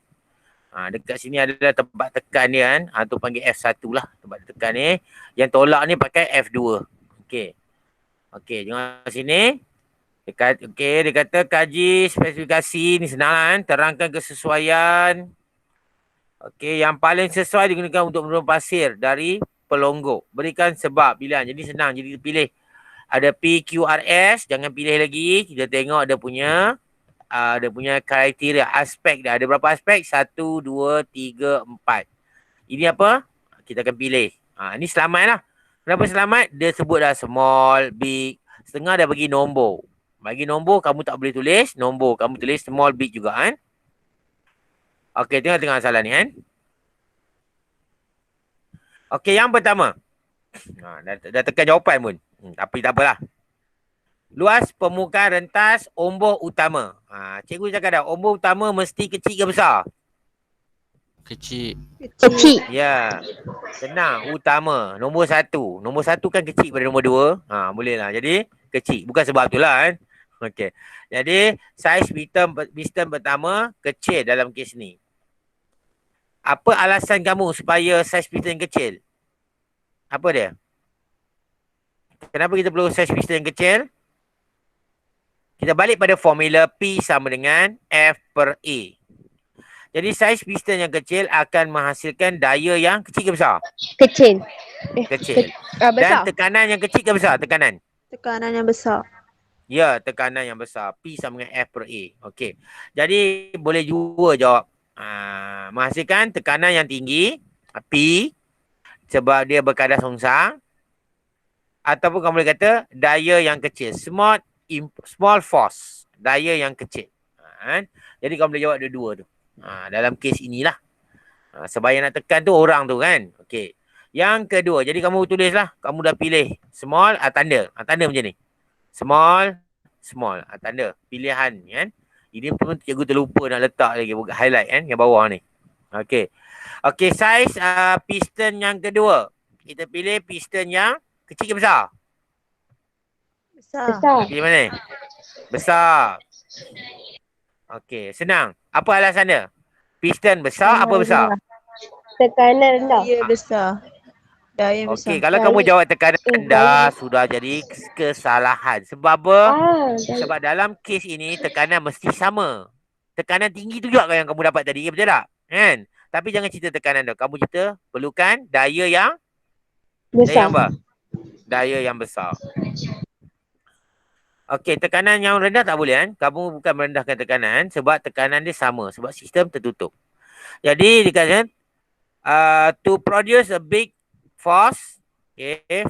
A: Dekat sini adalah tempat tekan dia kan. Tu panggil F1 lah. Tempat tekan ni. Yang tolak ni pakai F2. Okey. Okey, jangan sini. Dia kata kaji spesifikasi ni senang kan. Terangkan kesesuaian. Okey, yang paling sesuai digunakan untuk menurun pasir dari pelonggok. Berikan sebab pilihan. Jadi senang. Jadi pilih. Ada PQRS. Jangan pilih lagi. Kita tengok dia punya kriteria. Aspek dia. Ada berapa aspek? 1, 2, 3, 4. Ini apa? Kita akan pilih. Ini selamat lah. Kenapa selamat? Dia sebut dah small, big. Setengah dah bagi nombor. Bagi nombor, kamu tak boleh tulis nombor. Kamu tulis small, big juga kan. Okey, tengok salah ni kan. Okey, yang pertama. Dah tekan jawapan pun. Tapi tak apalah. Luas permukaan rentas omboh utama. Cikgu cakap dah, omboh utama mesti kecil ke besar?
D: Kecil.
C: Kecil.
A: Ya. Senang. Utama. Nombor 1. Nombor 1 kan kecil pada nombor 2. Boleh lah. Jadi, kecil. Bukan sebab tu lah kan. Okey. Jadi, saiz piston pertama kecil dalam kes ni. Apa alasan kamu supaya saiz piston kecil? Apa dia? Kenapa kita perlu saiz piston yang kecil? Kita balik pada formula P sama dengan F per A. Jadi saiz piston yang kecil akan menghasilkan daya yang kecil ke besar?
C: Kecil.
A: Kecil.
C: Besar.
A: Dan tekanan yang kecil ke besar? Tekanan.
B: Tekanan yang besar.
A: Ya, tekanan yang besar. P sama dengan F per A. Okey. Jadi boleh juga jawab. Menghasilkan tekanan yang tinggi, P, sebab dia berkadar songsang. Ataupun kamu boleh kata daya yang kecil. Small force. Daya yang kecil. Jadi kamu boleh jawab dua-dua tu. Dalam kes inilah. Sebab yang nak tekan tu orang tu kan. Okey. Yang kedua. Jadi kamu tulislah. Kamu dah pilih small, tanda. Tanda macam ni. Small. Tanda. Pilihan kan. Ini pun cikgu terlupa nak letak lagi. Highlight kan. Yang bawah ni. Okey. Okey. Saiz piston yang kedua. Kita pilih piston yang kecil ke besar?
B: Besar.
A: Pilih mana? Besar. Okey, senang. Apa alasan dia? Piston besar apa besar?
C: Tekanan rendah.
B: Daya besar. Daya besar.
A: Okey, kalau kamu jawab tekanan rendah, sudah jadi kesalahan. Sebab apa? Sebab dalam kes ini tekanan mesti sama. Tekanan tinggi tu juga yang kamu dapat tadi, betul tak? Kan? Tapi jangan cerita tekanan tu. Kamu cerita perlukan daya yang
C: Besar.
A: daya yang apa? Daya yang besar. Okey, tekanan yang rendah tak boleh kan? Kamu bukan merendahkan tekanan sebab tekanan dia sama. Sebab sistem tertutup. Jadi, dikatakan to produce a big force,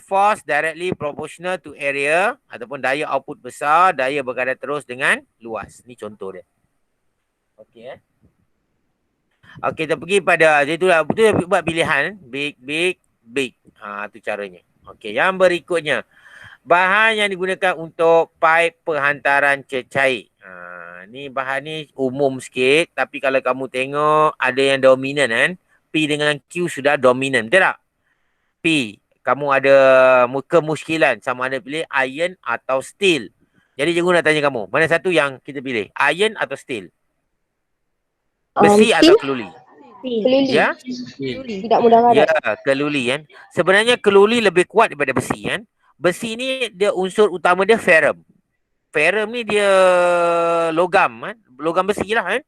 A: force directly proportional to area ataupun daya output besar, daya berkadar terus dengan luas. Ni contoh dia. Okey Okey, kita pergi pada, jadi itulah, betul buat pilihan. Big, big, big. Tu caranya. Okey, yang berikutnya. Bahan yang digunakan untuk paip penghantaran cecair. Ni bahan ni umum sikit. Tapi kalau kamu tengok ada yang dominan kan. P dengan Q sudah dominan. Betul tak? P. Kamu ada kemuskilan sama ada pilih iron atau steel. Jadi cikgu nak tanya kamu. Mana satu yang kita pilih? Iron atau steel? Besi atau
C: Steel,
A: keluli?
C: keluli.
A: Ya?
B: Juli.
C: Tidak mudah
A: Ya,
C: karat.
A: keluli kan. Sebenarnya keluli lebih kuat daripada besi kan. Besi ni dia unsur utama dia ferrum. Ferrum ni dia logam kan. Logam besi lah kan.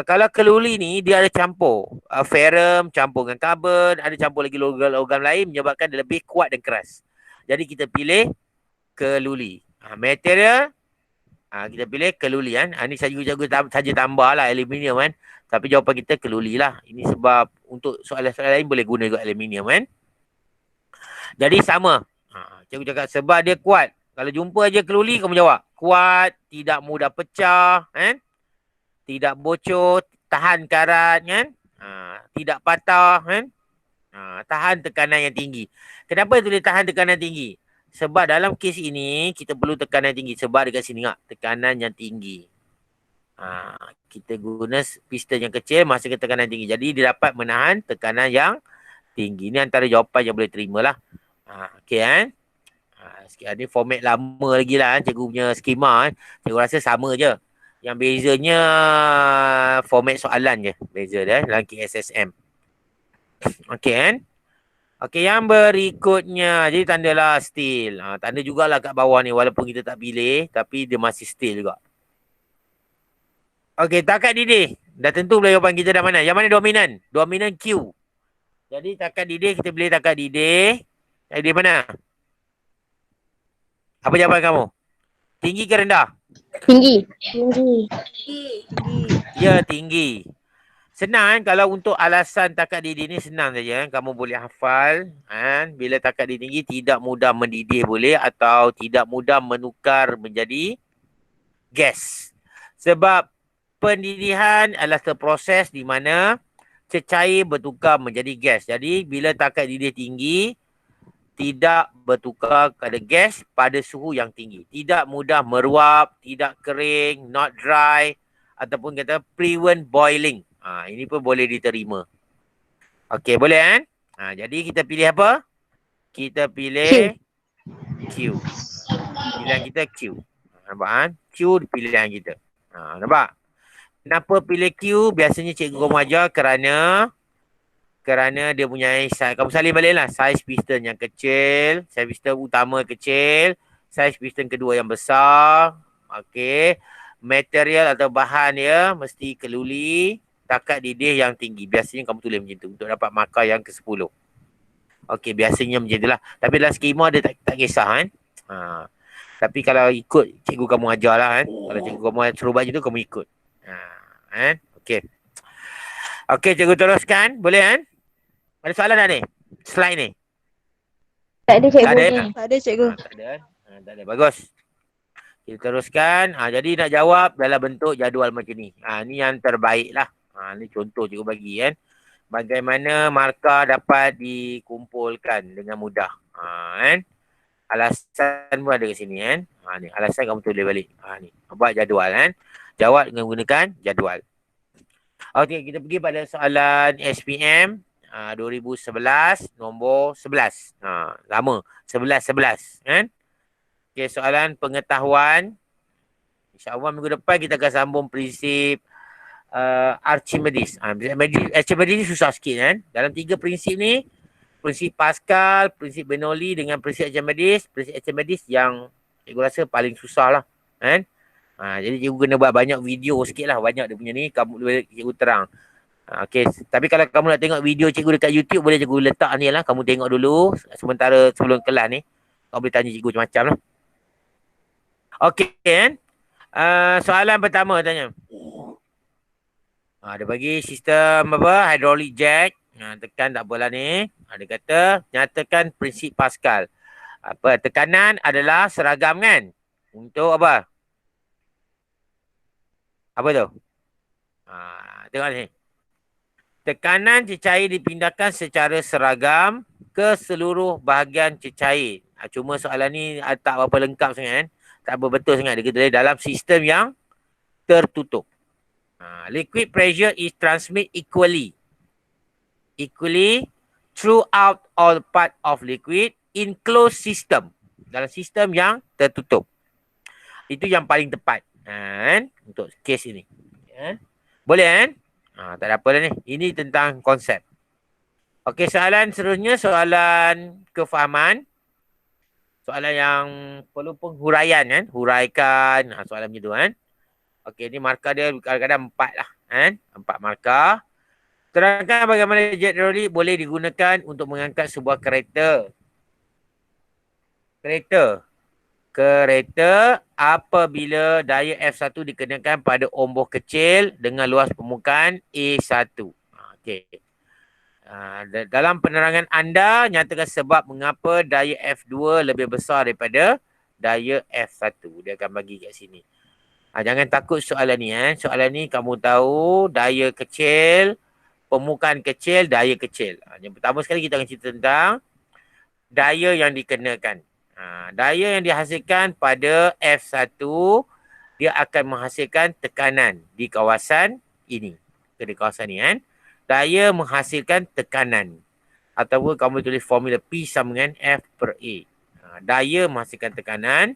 A: Kalau keluli ni dia ada campur. Ferrum campur dengan karbon. Ada campur lagi logam-logam lain menyebabkan dia lebih kuat dan keras. Jadi kita pilih keluli. Material kita pilih keluli kan. Ni saya saja tambah lah aluminium kan. Tapi jawapan kita keluli lah. Ini sebab untuk soalan-soalan lain boleh guna juga aluminium kan. Jadi sama. Cikgu cakap sebab dia kuat. Kalau jumpa aja keluli, kamu jawab. Kuat, tidak mudah pecah, kan? Tidak bocor, tahan karat, kan? Tidak patah, kan? Tahan tekanan yang tinggi. Kenapa tulis tahan tekanan tinggi? Sebab dalam kes ini, kita perlu tekanan tinggi. Sebab dekat sini, tekanan yang tinggi. Kita guna piston yang kecil, masukkan tekanan tinggi. Jadi, dia dapat menahan tekanan yang tinggi. Ini antara jawapan yang boleh terima lah. Okey kan? Ni format lama lagi lah kan, cikgu punya skema kan. Cikgu rasa sama je. Yang bezanya format soalan je. Beza dia dalam KSSM. Okey kan? Okey, yang berikutnya. Jadi tandalah steel. Tanda jugalah kat bawah ni walaupun kita tak pilih. Tapi dia masih steel juga. Okey, takat didih. Dah tentu boleh jawapan kita dah mana. Yang mana dominan? Dominan Q. Jadi takat didih kita pilih takat didih. Di mana? Apa jawapan kamu? Tinggi ke rendah?
C: Tinggi. Tinggi.
A: Ya, tinggi. Senang kan kalau untuk alasan takat didih ni senang saja kan. Kamu boleh hafal kan. Bila takat didih tinggi tidak mudah mendidih boleh atau tidak mudah menukar menjadi gas. Sebab pendidihan adalah proses di mana cecair bertukar menjadi gas. Jadi bila takat didih tinggi tidak bertukar kepada gas pada suhu yang tinggi. Tidak mudah meruap, tidak kering, not dry ataupun kata prevent boiling. Ini pun boleh diterima. Okey, boleh kan? Jadi kita pilih apa? Kita pilih Q. Pilihan kita Q. Nampak kan? Q pilihan kita. Nampak? Kenapa pilih Q? Biasanya cikgu kamu ajar kerana dia punya size. Kamu salin balik lah. Saiz piston yang kecil. Saiz piston utama kecil. Saiz piston kedua yang besar. Okey. Material atau bahan dia mesti keluli. Takat didih yang tinggi. Biasanya kamu tulis macam tu. Untuk dapat markah yang ke-10. Okey. Biasanya macam itulah. Tapi dalam skema dia tak kisah kan. Tapi kalau ikut cikgu kamu ajar lah kan. Kalau cikgu kamu suruh buat macam tu, kamu ikut. Kan? Okey. Okey, cikgu teruskan. Boleh kan? Ada soalan tak ni? Slide ni?
C: Tak ada cikgu.
A: Tak ada.
B: Tak ada cikgu.
A: Tak ada. Tak ada. Bagus. Kita teruskan. Jadi nak jawab dalam bentuk jadual macam ni. Ni yang terbaik lah. Ni contoh cikgu bagi kan. Bagaimana markah dapat dikumpulkan dengan mudah. Kan? Alasan pun ada kat sini kan. Ni alasan kamu tulis balik. Ni. Buat jadual kan. Jawab dengan menggunakan jadual. Okey, kita pergi pada soalan SPM 2011 nombor 11. Lama. 11 kan? Okey, soalan pengetahuan. InsyaAllah minggu depan kita akan sambung prinsip Archimedes. Archimedes ni susah sikit kan? Dalam 3 prinsip ni, prinsip Pascal, prinsip Bernoulli dengan prinsip Archimedes yang cikgu rasa paling susah lah. Kan? Jadi cikgu kena buat banyak video sikit lah. Banyak dia punya ni, kamu cikgu terang. Okay. Tapi kalau kamu nak tengok video cikgu dekat YouTube, boleh cikgu letak ni lah. Kamu tengok dulu. Sementara sebelum kelas ni, kamu boleh tanya cikgu macam-macam lah. Okay kan. Soalan pertama tanya. Dia bagi sistem apa? Hydraulic jack. Tekan tak apalah ni. Dia kata, nyatakan prinsip Pascal. Tekanan adalah seragam kan? Untuk apa? Apa tu? Tengok ni. Tekanan cecair dipindahkan secara seragam ke seluruh bahagian cecair. Cuma soalan ni tak berapa lengkap sangat kan. Tak berapa betul sangat. Dia kata dalam sistem yang tertutup. Liquid pressure is transmit equally throughout all part of liquid in closed system. Dalam sistem yang tertutup. Itu yang paling tepat. Kan? Untuk kes ini. Boleh kan? Tak ada apa dah ni. Ini tentang konsep. Okey, soalan seterusnya, soalan kefahaman. Soalan yang perlu penghuraian kan. Huraikan. Soalan macam tu kan. Okey, ni markah dia kadang-kadang 4 lah. Kan? 4 markah. Terangkan bagaimana jet hidrolik boleh digunakan untuk mengangkat sebuah kereta. Kereta apabila daya F1 dikenakan pada omboh kecil dengan luas permukaan A1. Okey. Dalam penerangan anda, nyatakan sebab mengapa daya F2 lebih besar daripada daya F1. Dia akan bagi kat sini. Jangan takut soalan ni. Soalan ni kamu tahu daya kecil, permukaan kecil, daya kecil. Yang pertama sekali kita akan cerita tentang daya yang dikenakan. Daya yang dihasilkan pada F1, dia akan menghasilkan tekanan di kawasan ini. Di kawasan ni kan. Daya menghasilkan tekanan. Ataupun kamu tulis formula P sama dengan F per A. Daya menghasilkan tekanan.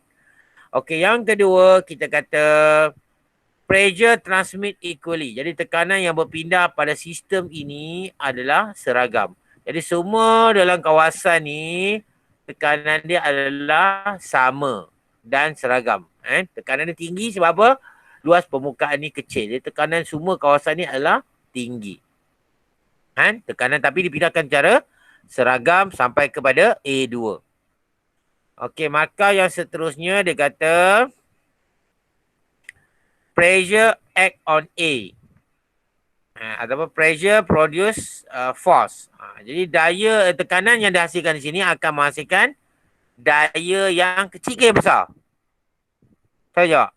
A: Okey, yang kedua kita kata pressure transmit equally. Jadi tekanan yang berpindah pada sistem ini adalah seragam. Jadi semua dalam kawasan ni tekanan dia adalah sama dan seragam. Tekanan dia tinggi sebab apa? Luas permukaan ni kecil. Jadi tekanan semua kawasan ni adalah tinggi. Tekanan tapi dipindahkan secara seragam sampai kepada A2. Okey, markah yang seterusnya dia kata pressure act on A. Ataupun pressure produce force. Jadi daya tekanan yang dihasilkan di sini akan menghasilkan daya yang kecil ke besar? Tahu jawab?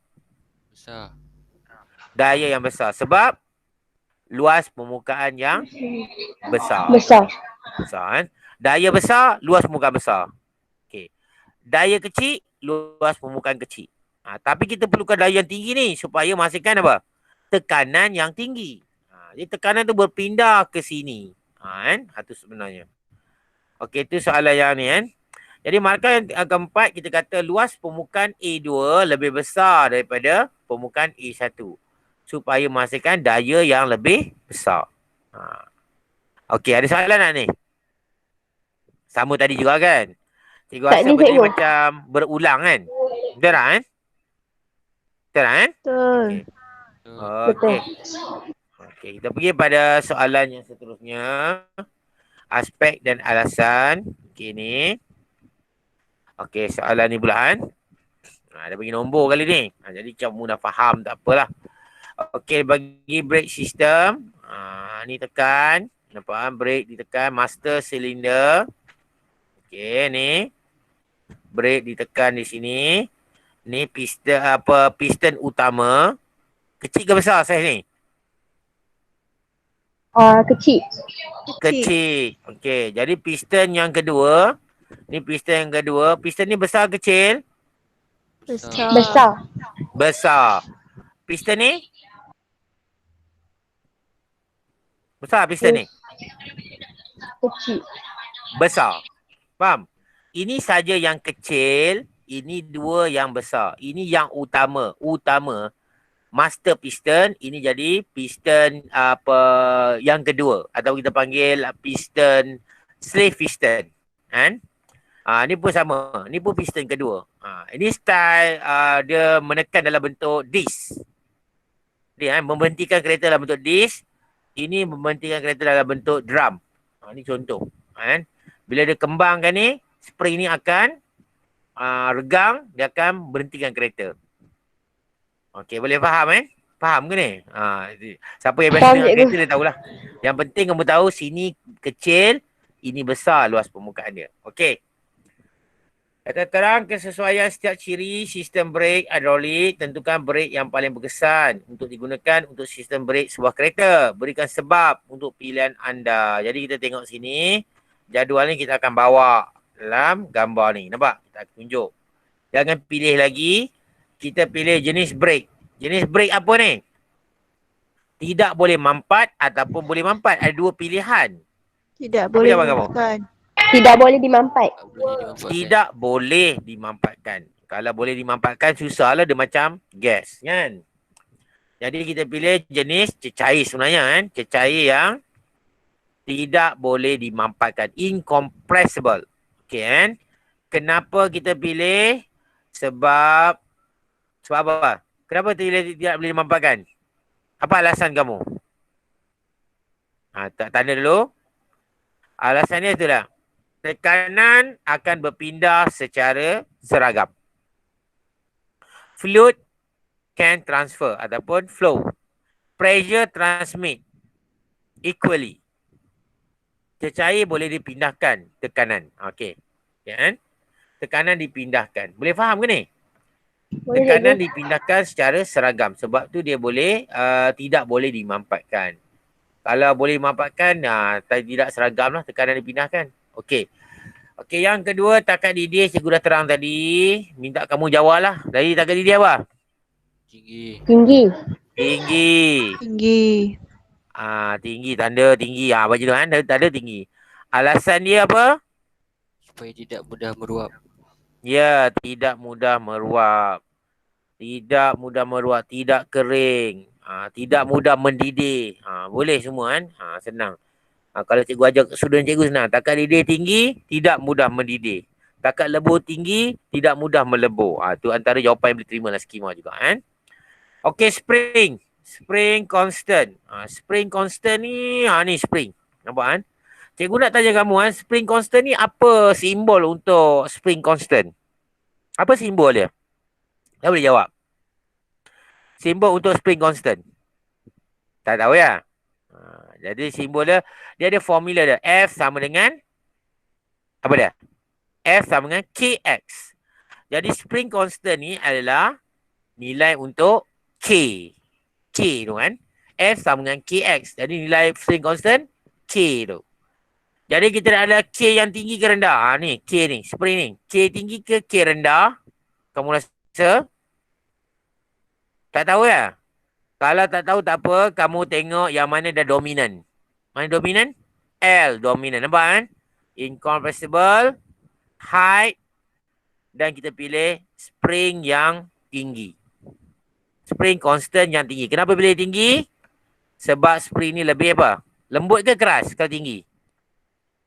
D: Besar.
A: Daya yang besar. Sebab luas permukaan yang besar.
C: Besar.
A: Besar kan? Daya besar, luas permukaan besar. Okey. Daya kecil, luas permukaan kecil. Tapi kita perlukan daya yang tinggi ni supaya menghasilkan apa? Tekanan yang tinggi. Jadi tekanan tu berpindah ke sini. Itu sebenarnya. Okey, itu soalan yang ni kan. Jadi markah yang keempat kita kata luas permukaan A2 lebih besar daripada permukaan A1 supaya menghasilkan daya yang lebih besar. Okey, ada soalan tak ni? Sama tadi juga kan? Cikgu
C: Tak
A: rasa
C: ada,
A: benda ni
C: cikgu.
A: macam berulang kan? Betul tak kan? Betul tak kan?
B: Betul.
A: Okey. Okey, kita pergi pada soalan yang seterusnya. Aspek dan alasan. Okey ni. Okey, soalan ni pula kan. Dia bagi nombor kali ni. Jadi kamu dah faham tak apalah. Okey, bagi brake system. Ni tekan. Nampak kan? Brake ditekan. Master cylinder. Okey, ni. Brake ditekan di sini. Ni piston utama. Kecil ke besar saiz ni?
C: Kecil.
A: Kecil. Okey, jadi piston yang kedua. Ni piston yang kedua. Piston ni besar kecil?
B: Besar.
C: Besar.
A: Besar. Piston ni? Besar piston ni?
C: Kecil.
A: Besar. Faham? Ini saja yang kecil. Ini dua yang besar. Ini yang utama. Master piston. Ini jadi piston yang kedua. Atau kita panggil piston slave piston. Kan? Ni pun sama. Ni pun piston kedua. Ini style dia menekan dalam bentuk disc. Dia memberhentikan kereta dalam bentuk disc. Ini memberhentikan kereta dalam bentuk drum. Ini contoh. Bila dia kembangkan ni, spring ni akan regang, dia akan berhentikan kereta. Okey, boleh faham Faham ke ni? Siapa yang biasa
C: Faham,
A: tengok
C: cikgu.
A: kereta dia tahulah. Yang penting kamu tahu sini kecil, ini besar luas permukaan dia. Okey. Kata terang kesesuaian setiap ciri sistem brake hidrolik. Tentukan brake yang paling berkesan untuk digunakan untuk sistem brake sebuah kereta. Berikan sebab untuk pilihan anda. Jadi kita tengok sini. Jadual ni kita akan bawa dalam gambar ni. Nampak? Kita akan tunjuk. Jangan pilih lagi. Kita pilih jenis brake. Jenis brake apa ni? Tidak boleh mampat ataupun boleh mampat. Ada dua pilihan.
B: Tidak
A: Apa
B: boleh
A: jawapan kamu?
B: dimakan.
C: Tidak boleh dimampat.
D: Tak boleh dimampatkan.
A: Tidak boleh dimampatkan. Kalau boleh dimampatkan, susahlah dia macam gas, kan? Jadi kita pilih jenis cecair sebenarnya, kan? Cecair yang tidak boleh dimampatkan. Incompressible. Okay, kan? Kenapa kita pilih? Sebab apa? Kenapa tidak boleh dimampatkan? Apa alasan kamu? Tak tanda dulu. Alasannya itulah. Tekanan akan berpindah secara seragam. Fluid can transfer ataupun flow. Pressure transmit equally. Cecair boleh dipindahkan tekanan. Okey. Ya kan? Tekanan dipindahkan. Boleh faham ke ni?
C: Boleh,
A: Tekanan
C: Cikgu.
A: dipindahkan secara seragam. Sebab tu dia boleh tidak boleh dimampatkan. Kalau boleh dimampatkan, tidak seragam lah tekanan dipindahkan. Okey. Okey, yang kedua takat didih cikgu dah terang tadi. Minta kamu jawab lah. Tadi takat didih apa?
D: Tinggi.
C: Tinggi.
A: Tinggi.
B: Tinggi.
A: Tinggi, tanda tinggi. Baju tu kan, tanda tinggi. Alasan dia apa?
D: Supaya tidak mudah meruap.
A: Ya, tidak mudah meruap. Tidak mudah meruap, tidak kering. Tidak mudah mendidih. Boleh semua kan? Senang. Kalau cikgu ajar student cikgu senang. Takat didih tinggi, tidak mudah mendidih. Takat lebur tinggi, tidak mudah melebur. Tu antara jawapan yang boleh terima dalam skema juga kan. Okey, spring. Spring constant. Spring constant ni, ni spring. Nampak kan? Cikgu nak tanya kamu kan, spring constant ni apa simbol untuk spring constant? Apa simbol dia? Tak boleh jawab. Simbol untuk spring constant. Tak tahu ya? Jadi simbol dia ada formula dia. F sama dengan apa dia? F sama dengan KX. Jadi spring constant ni adalah nilai untuk K. K tu kan. F sama dengan KX. Jadi nilai spring constant K tu. Jadi kita nak ada K yang tinggi ke rendah. Ni K ni. Spring ni. K tinggi ke K rendah? Kamu rasa? Tak tahu ya? Kalau tak tahu tak apa. Kamu tengok yang mana dah dominan. Mana dominan? L dominan. Nampak kan? Incompressible. Height. Dan kita pilih spring yang tinggi. Spring constant yang tinggi. Kenapa pilih tinggi? Sebab spring ni lebih apa? Lembut ke keras kalau tinggi?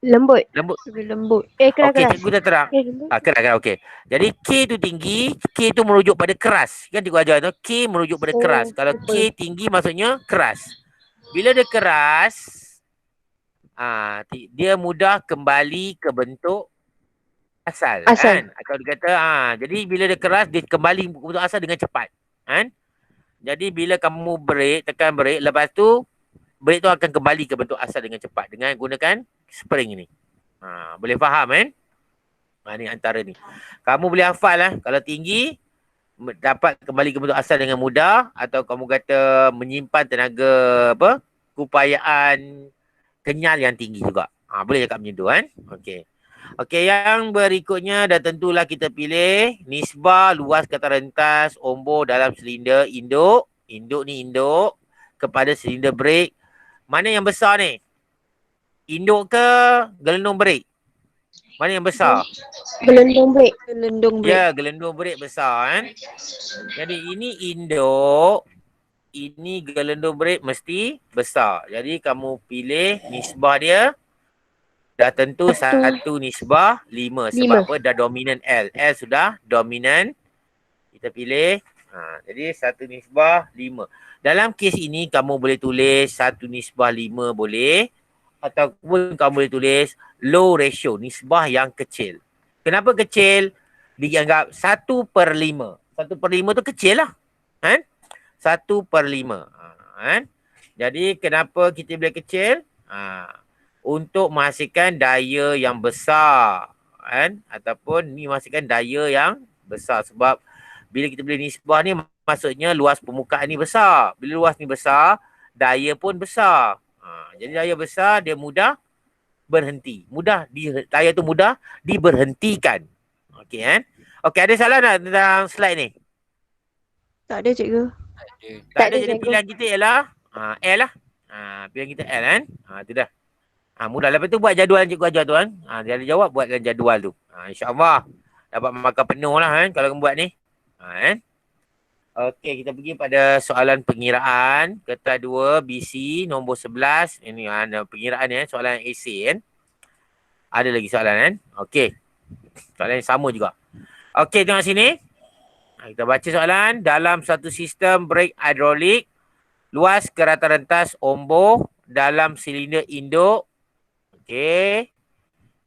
C: Lembut.
A: Lembut.
B: Lebih lembut.
C: Keras.
A: Okey, cikgu dah terang.
C: Lembut.
A: Keras, okey. Jadi K tu tinggi, K tu merujuk pada keras. Kan cikgu ajar tu, K merujuk pada keras. Kalau K tinggi maksudnya keras. Bila dia keras, dia mudah kembali ke bentuk asal. Kan? Atau dia kata, jadi bila dia keras, dia kembali ke bentuk asal dengan cepat. Kan? Jadi bila kamu brake, tekan brake, lepas tu brake tu akan kembali ke bentuk asal dengan cepat dengan gunakan spring ni. Boleh faham kan? Ni antara ni. Kamu boleh hafal lah. Kalau tinggi, dapat kembali ke bentuk asal dengan mudah. Atau kamu kata menyimpan tenaga keupayaan kenyal yang tinggi juga. Boleh cakap macam tu kan? Okey. Okey, yang berikutnya dah tentulah kita pilih nisbah luas kata rentas ombor dalam silinder induk. Induk ni induk kepada silinder brake. Mana yang besar ni? Induk ke gelendung brake? Mana yang besar?
C: Gelendung brake.
B: Gelendung brake.
A: Ya, gelendung brake besar kan. Jadi ini induk, ini gelendung brake mesti besar. Jadi kamu pilih nisbah dia. Dah tentu satu nisbah 5. Sebab apa? Dah dominan L. L sudah dominan. Kita pilih. Jadi satu nisbah 5. Dalam kes ini kamu boleh tulis satu nisbah 5 boleh. Ataupun kamu boleh tulis low ratio. Nisbah yang kecil. Kenapa kecil? Dianggap 1/5. 1/5 tu kecil lah. Kan? 1/5. Kan? Jadi kenapa kita boleh kecil? Untuk menghasilkan daya yang besar. kan? Ataupun ni masukkan daya yang besar. Sebab bila kita beli nisbah ni maksudnya luas permukaan ni besar. Bila luas ni besar, daya pun besar. Jadi daya besar dia mudah berhenti. Daya tu mudah diberhentikan. Okey kan? Okey, ada salah tak tentang slide ni?
B: Tak ada cikgu.
D: Ada.
A: Tak ada,
C: ada,
A: jadi
C: cikgu.
A: pilihan kita ialah L lah. Pilihan kita L kan? Tu dah. Mudah. Lepas tu buat jadual cikgu ajar tu kan. Dia ada jawab, buatkan jadual tu. InsyaAllah dapat markah penuh lah kan kalau kamu buat ni. Kan? Okey, kita pergi pada soalan pengiraan. Kertas 2, BC, nombor 11. Ini ada pengiraan ni, soalan essay kan. Ada lagi soalan kan. Okey. Soalan yang sama juga. Okey, tengok sini. Kita baca soalan. Dalam satu sistem brake hidrolik, luas kerata rentas omboh dalam silinder induk. Okey.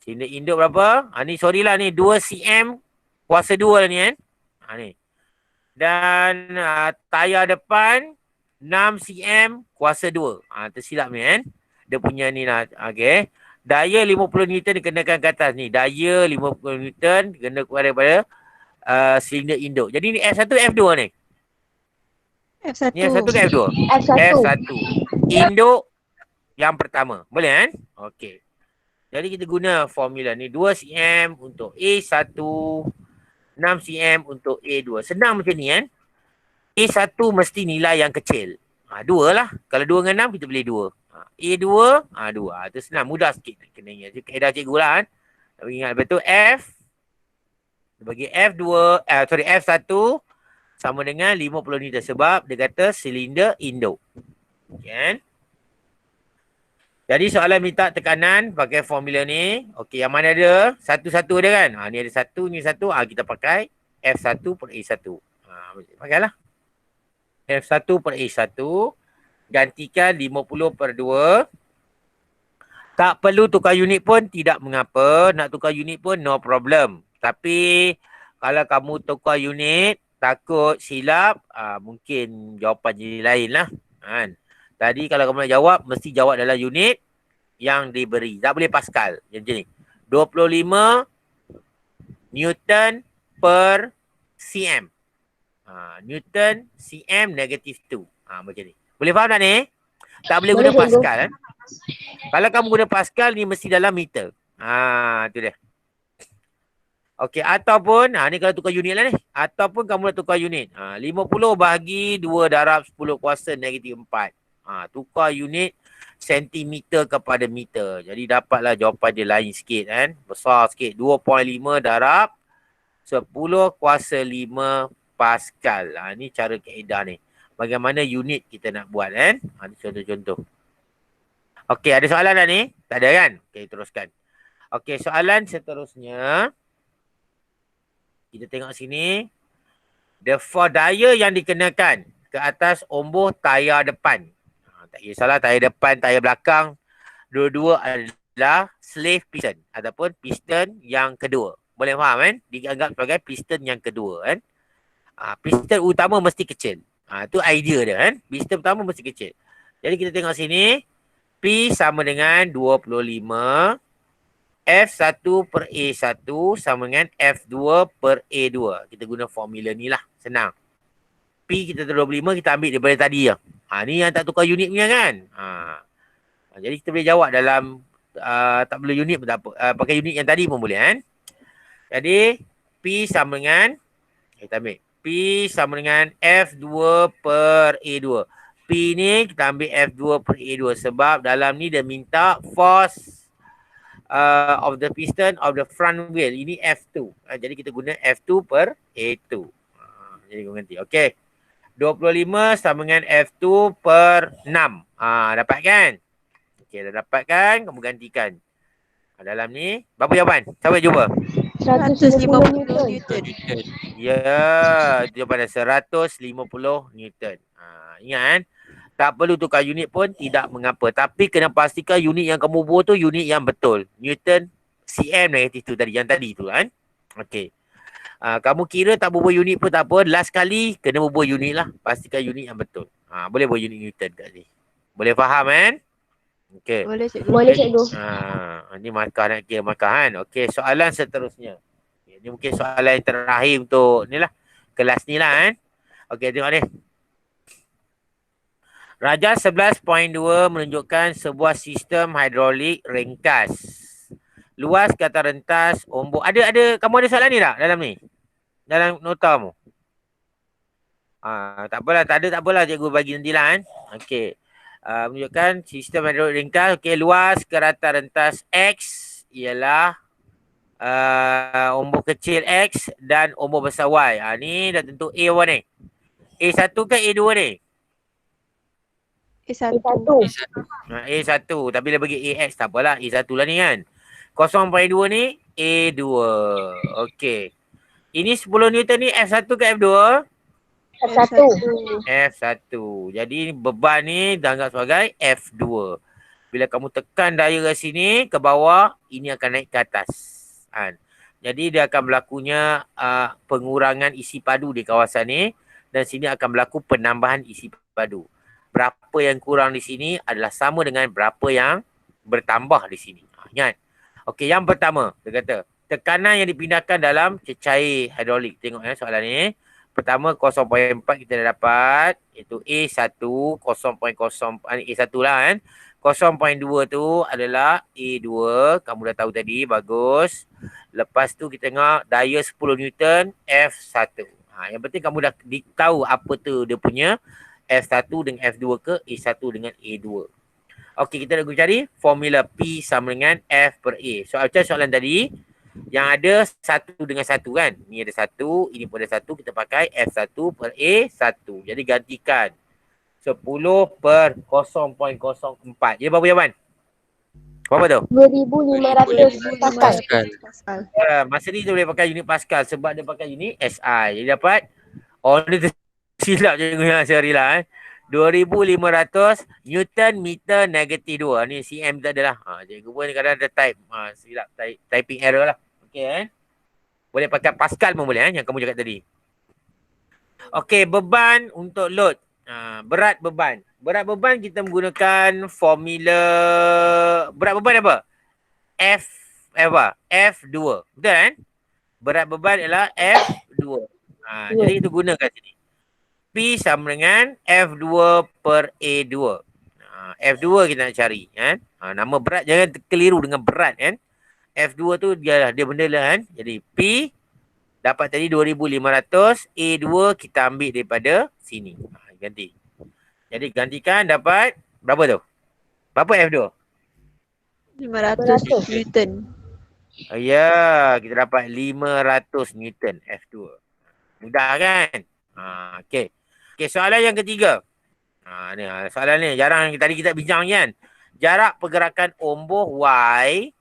A: Silinder induk berapa? Ni sorry lah ni 2 cm kuasa 2 lah ni kan. Ni. Dan tayar depan 6 cm kuasa 2. Tersilap ni kan. Dia punya ni lah. Okey. Daya 50 Newton dikenakan ke atas ni. Daya 50 Newton kena kepada silinder induk. Jadi ni F1, F2 ni.
B: F1.
A: Ni F1 ke F2?
C: F1.
A: F1. Induk yang pertama. Boleh kan? Okey. Jadi kita guna formula ni. 2 cm untuk A1. 6 cm untuk A2. Senang macam ni kan. A1 mesti nilai yang kecil. 2 lah. Kalau 2 dengan 6 kita boleh 2. A2, 2. Itu senang. Mudah sikit. Kena ingat. Kaedah cikgu lah kan. Tak ingat. Lepas tu F. Bagi F2, F1 sama dengan 50 Newton. Sebab dia kata silinder induk. Okay, kan? Jadi soalan minta tekanan pakai formula ni. Okey, yang mana ada? Satu-satu ada kan? Ni ada satu, ni satu. Kita pakai F1 per A1. Pakailah. F1 per A1. Gantikan 50 per 2. Tak perlu tukar unit pun tidak mengapa. Nak tukar unit pun no problem. Tapi kalau kamu tukar unit, takut silap, mungkin jawapan jadi lain lah. Kan? Tadi kalau kamu nak jawab, mesti jawab dalam unit yang diberi. Tak boleh Pascal. Macam ni. 25 Newton per cm. Newton cm negatif 2. Macam ni. Boleh faham tak ni? Tak boleh guna
C: Boleh, cikgu.
A: Pascal. Kan? Kalau kamu guna Pascal, ni mesti dalam meter. Tu dia. Okey, ataupun, ni kalau tukar unit lah ni. Ataupun kamu nak tukar unit. 50 bahagi 2 darab 10 kuasa negatif 4. Tukar unit sentimeter kepada meter. Jadi dapatlah jawapan dia lain sikit kan. Besar sikit. 2.5 darab 10 kuasa 5 Pascal. Ni cara kaedah ni. Bagaimana unit kita nak buat kan. Ni contoh-contoh. Okey, ada soalan dah ni? Tak ada kan? Okey, teruskan. Okey, soalan seterusnya. Kita tengok sini. The for daya yang dikenakan ke atas omboh tayar depan. Tak kisahlah tayar depan, tayar belakang. Dua-dua adalah slave piston. Ataupun piston yang kedua. Boleh faham kan? Dianggap sebagai piston yang kedua kan. Piston utama mesti kecil. Itu idea dia kan. Piston utama mesti kecil. Jadi kita tengok sini. P sama dengan 25. F1 per A1 sama dengan F2 per A2. Kita guna formula ni lah. Senang. P kita 25, kita ambil daripada tadi je. Ni yang tak tukar unit punya kan. Jadi kita boleh jawab dalam tak perlu unit pun tak apa. Pakai unit yang tadi pun boleh kan. Jadi P sama dengan kita ambil P sama dengan F2 per A2. P ni kita ambil F2 per A2 sebab dalam ni dia minta force of the piston of the front wheel. Ini F2. Jadi kita guna F2 per A2. Jadi kau ganti. Okey. 25 sama dengan F2 per 6. Dapat kan? Okey, dah dapat kan? Kamu gantikan. Dalam ni, berapa jawapan? Siapa jumpa?
C: 150 Newton.
B: Newton.
A: Ya, itu jawapan dia. 150 Newton. Ingat kan? Tak perlu tukar unit pun tidak mengapa. Tapi kena pastikan unit yang kamu buat tu unit yang betul. Newton cm negatif tu tadi. Yang tadi tu kan? Okey. Kamu kira tak berbual unit pun tak apa. Last kali kena berbual unit lah. Pastikan unit yang betul. Boleh buat unit Newton kat sini. Boleh faham kan? Okey.
B: Boleh cikgu.
C: Boleh cikgu.
A: Ni markah nak kira markah kan. Okey, soalan seterusnya. Ini mungkin soalan yang terakhir untuk ni lah. Kelas ni lah kan. Okey, tengok ni. Rajah 11.2 menunjukkan sebuah sistem hidrolik ringkas. Luas kata rentas ombak. Kamu ada soalan ni tak dalam ni? Dalam nota mu? Tak apalah, tak apalah cikgu bagi nantilah kan. Okey. Menunjukkan sistem hidrolik ringkas. Okey, luas kerata rentas X ialah ombak kecil X dan ombak besar Y. Ni dah tentu A apa ni? A1 ke A2 ni?
B: A1.
A: A1. Tapi dia bagi AX tak apalah. A1 lah ni kan. 0.2 ni A2. Okey. Ini 10 Newton ni F1 ke F2?
C: F1.
A: F1. Jadi beban ni dianggap sebagai F2. Bila kamu tekan daya ke sini, ke bawah, ini akan naik ke atas. Jadi dia akan berlakunya pengurangan isi padu di kawasan ni. Dan sini akan berlaku penambahan isi padu. Berapa yang kurang di sini adalah sama dengan berapa yang bertambah di sini. Ingat. Okey, yang pertama, dia kata, tekanan yang dipindahkan dalam cecair hidrolik. Tengok soalan ni. Pertama 0.4 kita dah dapat, iaitu A1 0.0 A1 lah kan. 0.2 tu adalah A2, kamu dah tahu tadi, bagus. Lepas tu kita tengok daya 10 Newton F1. Yang penting kamu dah tahu apa tu dia punya F1 dengan F2 ke A1 dengan A2. Okey, kita nak cari formula P sama dengan F per A. Soalan tadi yang ada 1 dengan 1 kan. Ni ada 1, ini pun ada 1. Kita pakai F1 per A1. Jadi gantikan 10 per 0.04. Jadi berapa jawapan? Berapa tu?
C: 2500 Pascal.
B: Pascal.
A: Masa ni dia boleh pakai unit Pascal sebab dia pakai unit SI. Jadi dapat, ni silap cikgu yang sehari lah 2500 Newton meter negatif 2. Ni cm tak adalah. Cikgu pun kadang ada type. Silap typing error lah. Okey boleh pakai Pascal pun boleh yang kamu cakap tadi. Okey, beban untuk load. Berat beban. Berat beban kita menggunakan formula berat beban apa? F2. Betul kan? Berat beban ialah F2. Jadi kita gunakan sini. P sama dengan F2 per A2. F2 kita nak cari kan. Nama berat jangan keliru dengan berat kan. F2 tu dia benda lah kan. Jadi P dapat tadi 2500, A2 kita ambil daripada sini. Ganti. Jadi gantikan dapat berapa tu? Berapa F2?
B: 500 Newton.
A: Ya, kita dapat 500 Newton F2. Mudah kan? Okey. Okey, soalan yang ketiga. Soalan ni jarang tadi kita bincang kan. Jarak pergerakan ombak Y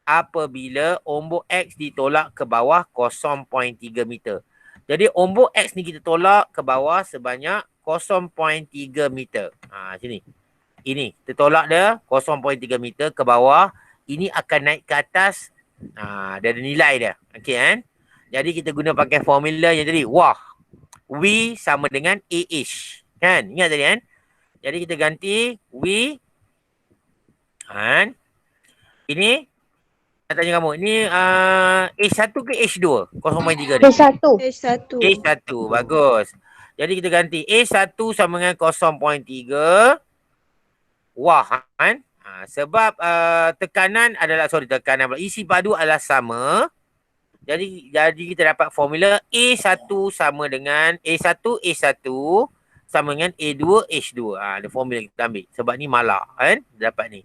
A: apabila ombak X ditolak ke bawah 0.3 meter. Jadi ombak X ni kita tolak ke bawah sebanyak 0.3 meter. Sini. Ini kita tolak dia 0.3 meter ke bawah. Ini akan naik ke atas. Dia ada nilai dia. Okey kan? Jadi kita guna pakai formula yang tadi. V sama dengan AH. Kan? Ingat tadi kan? Jadi kita ganti V. Ini nak tanya kamu. Ini H1 ke H2? 0.3 ni.
C: H1.
A: H1. Bagus. Jadi kita ganti H1 sama dengan 0.3. Kan? Sebab tekanan adalah, isi padu adalah sama. Jadi kita dapat formula A1 sama dengan A1 sama dengan A2 H2. Ada formula kita ambil. Sebab ni malah kan? Dapat ni.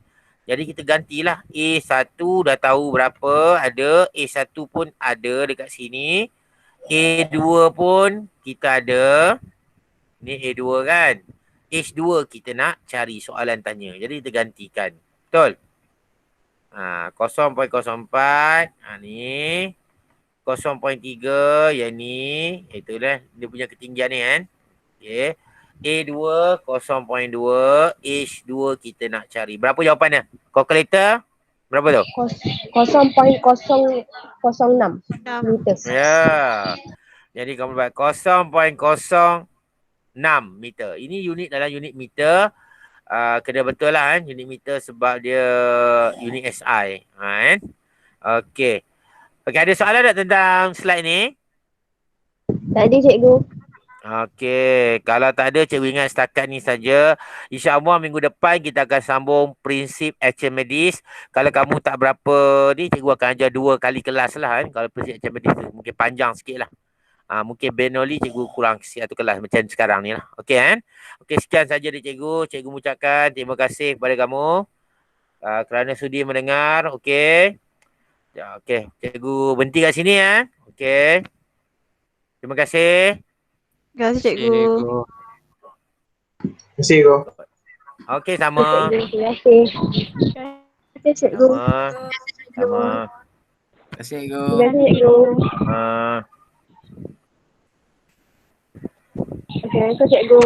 A: Jadi kita gantilah A1 dah tahu berapa ada. A1 pun ada dekat sini. A2 pun kita ada. Ni A2 kan. H2 kita nak cari soalan tanya. Jadi kita gantikan. Betul? 0.04. Ni. 0.3 yang ni. Itulah dia punya ketinggian ni kan. Okay. A2 0.2. H2 kita nak cari. Berapa jawapannya? Kalkulator? Berapa tu?
C: 0.006 meter.
A: Ya. Jadi kamu dapat 0.06 meter. Ini unit dalam unit meter. kena betul lah kan, unit meter sebab dia unit SI. Kan? Okey. Okey, ada soalan tak tentang slide ni?
C: Tak ada cikgu.
A: Okey, kalau tak ada cikgu ingat setakat ni saja. InsyaAllah minggu depan kita akan sambung prinsip action medis. Kalau kamu tak berapa ni, cikgu akan ajar 2 kali kelas lah kan. Kalau prinsip action medis tu mungkin panjang sikit lah. Mungkin Benoli cikgu kurang satu kelas macam sekarang ni lah. Okey kan? Okey, sekian saja dari cikgu. Cikgu mengucapkan terima kasih kepada kamu kerana sudi mendengar. Okey. Ya, okey, cikgu berhenti kat sini ya. Okey. Terima kasih.
B: Terima kasih cikgu.
D: Cikgu.
E: Terima kasih, Cikgu.
A: Okey, sama.
C: Terima kasih. Terima kasih cikgu.
A: Sama.
D: Terima kasih, Cikgu.
C: Terima kasih cikgu.
A: Sama.
C: Okey, cikgu.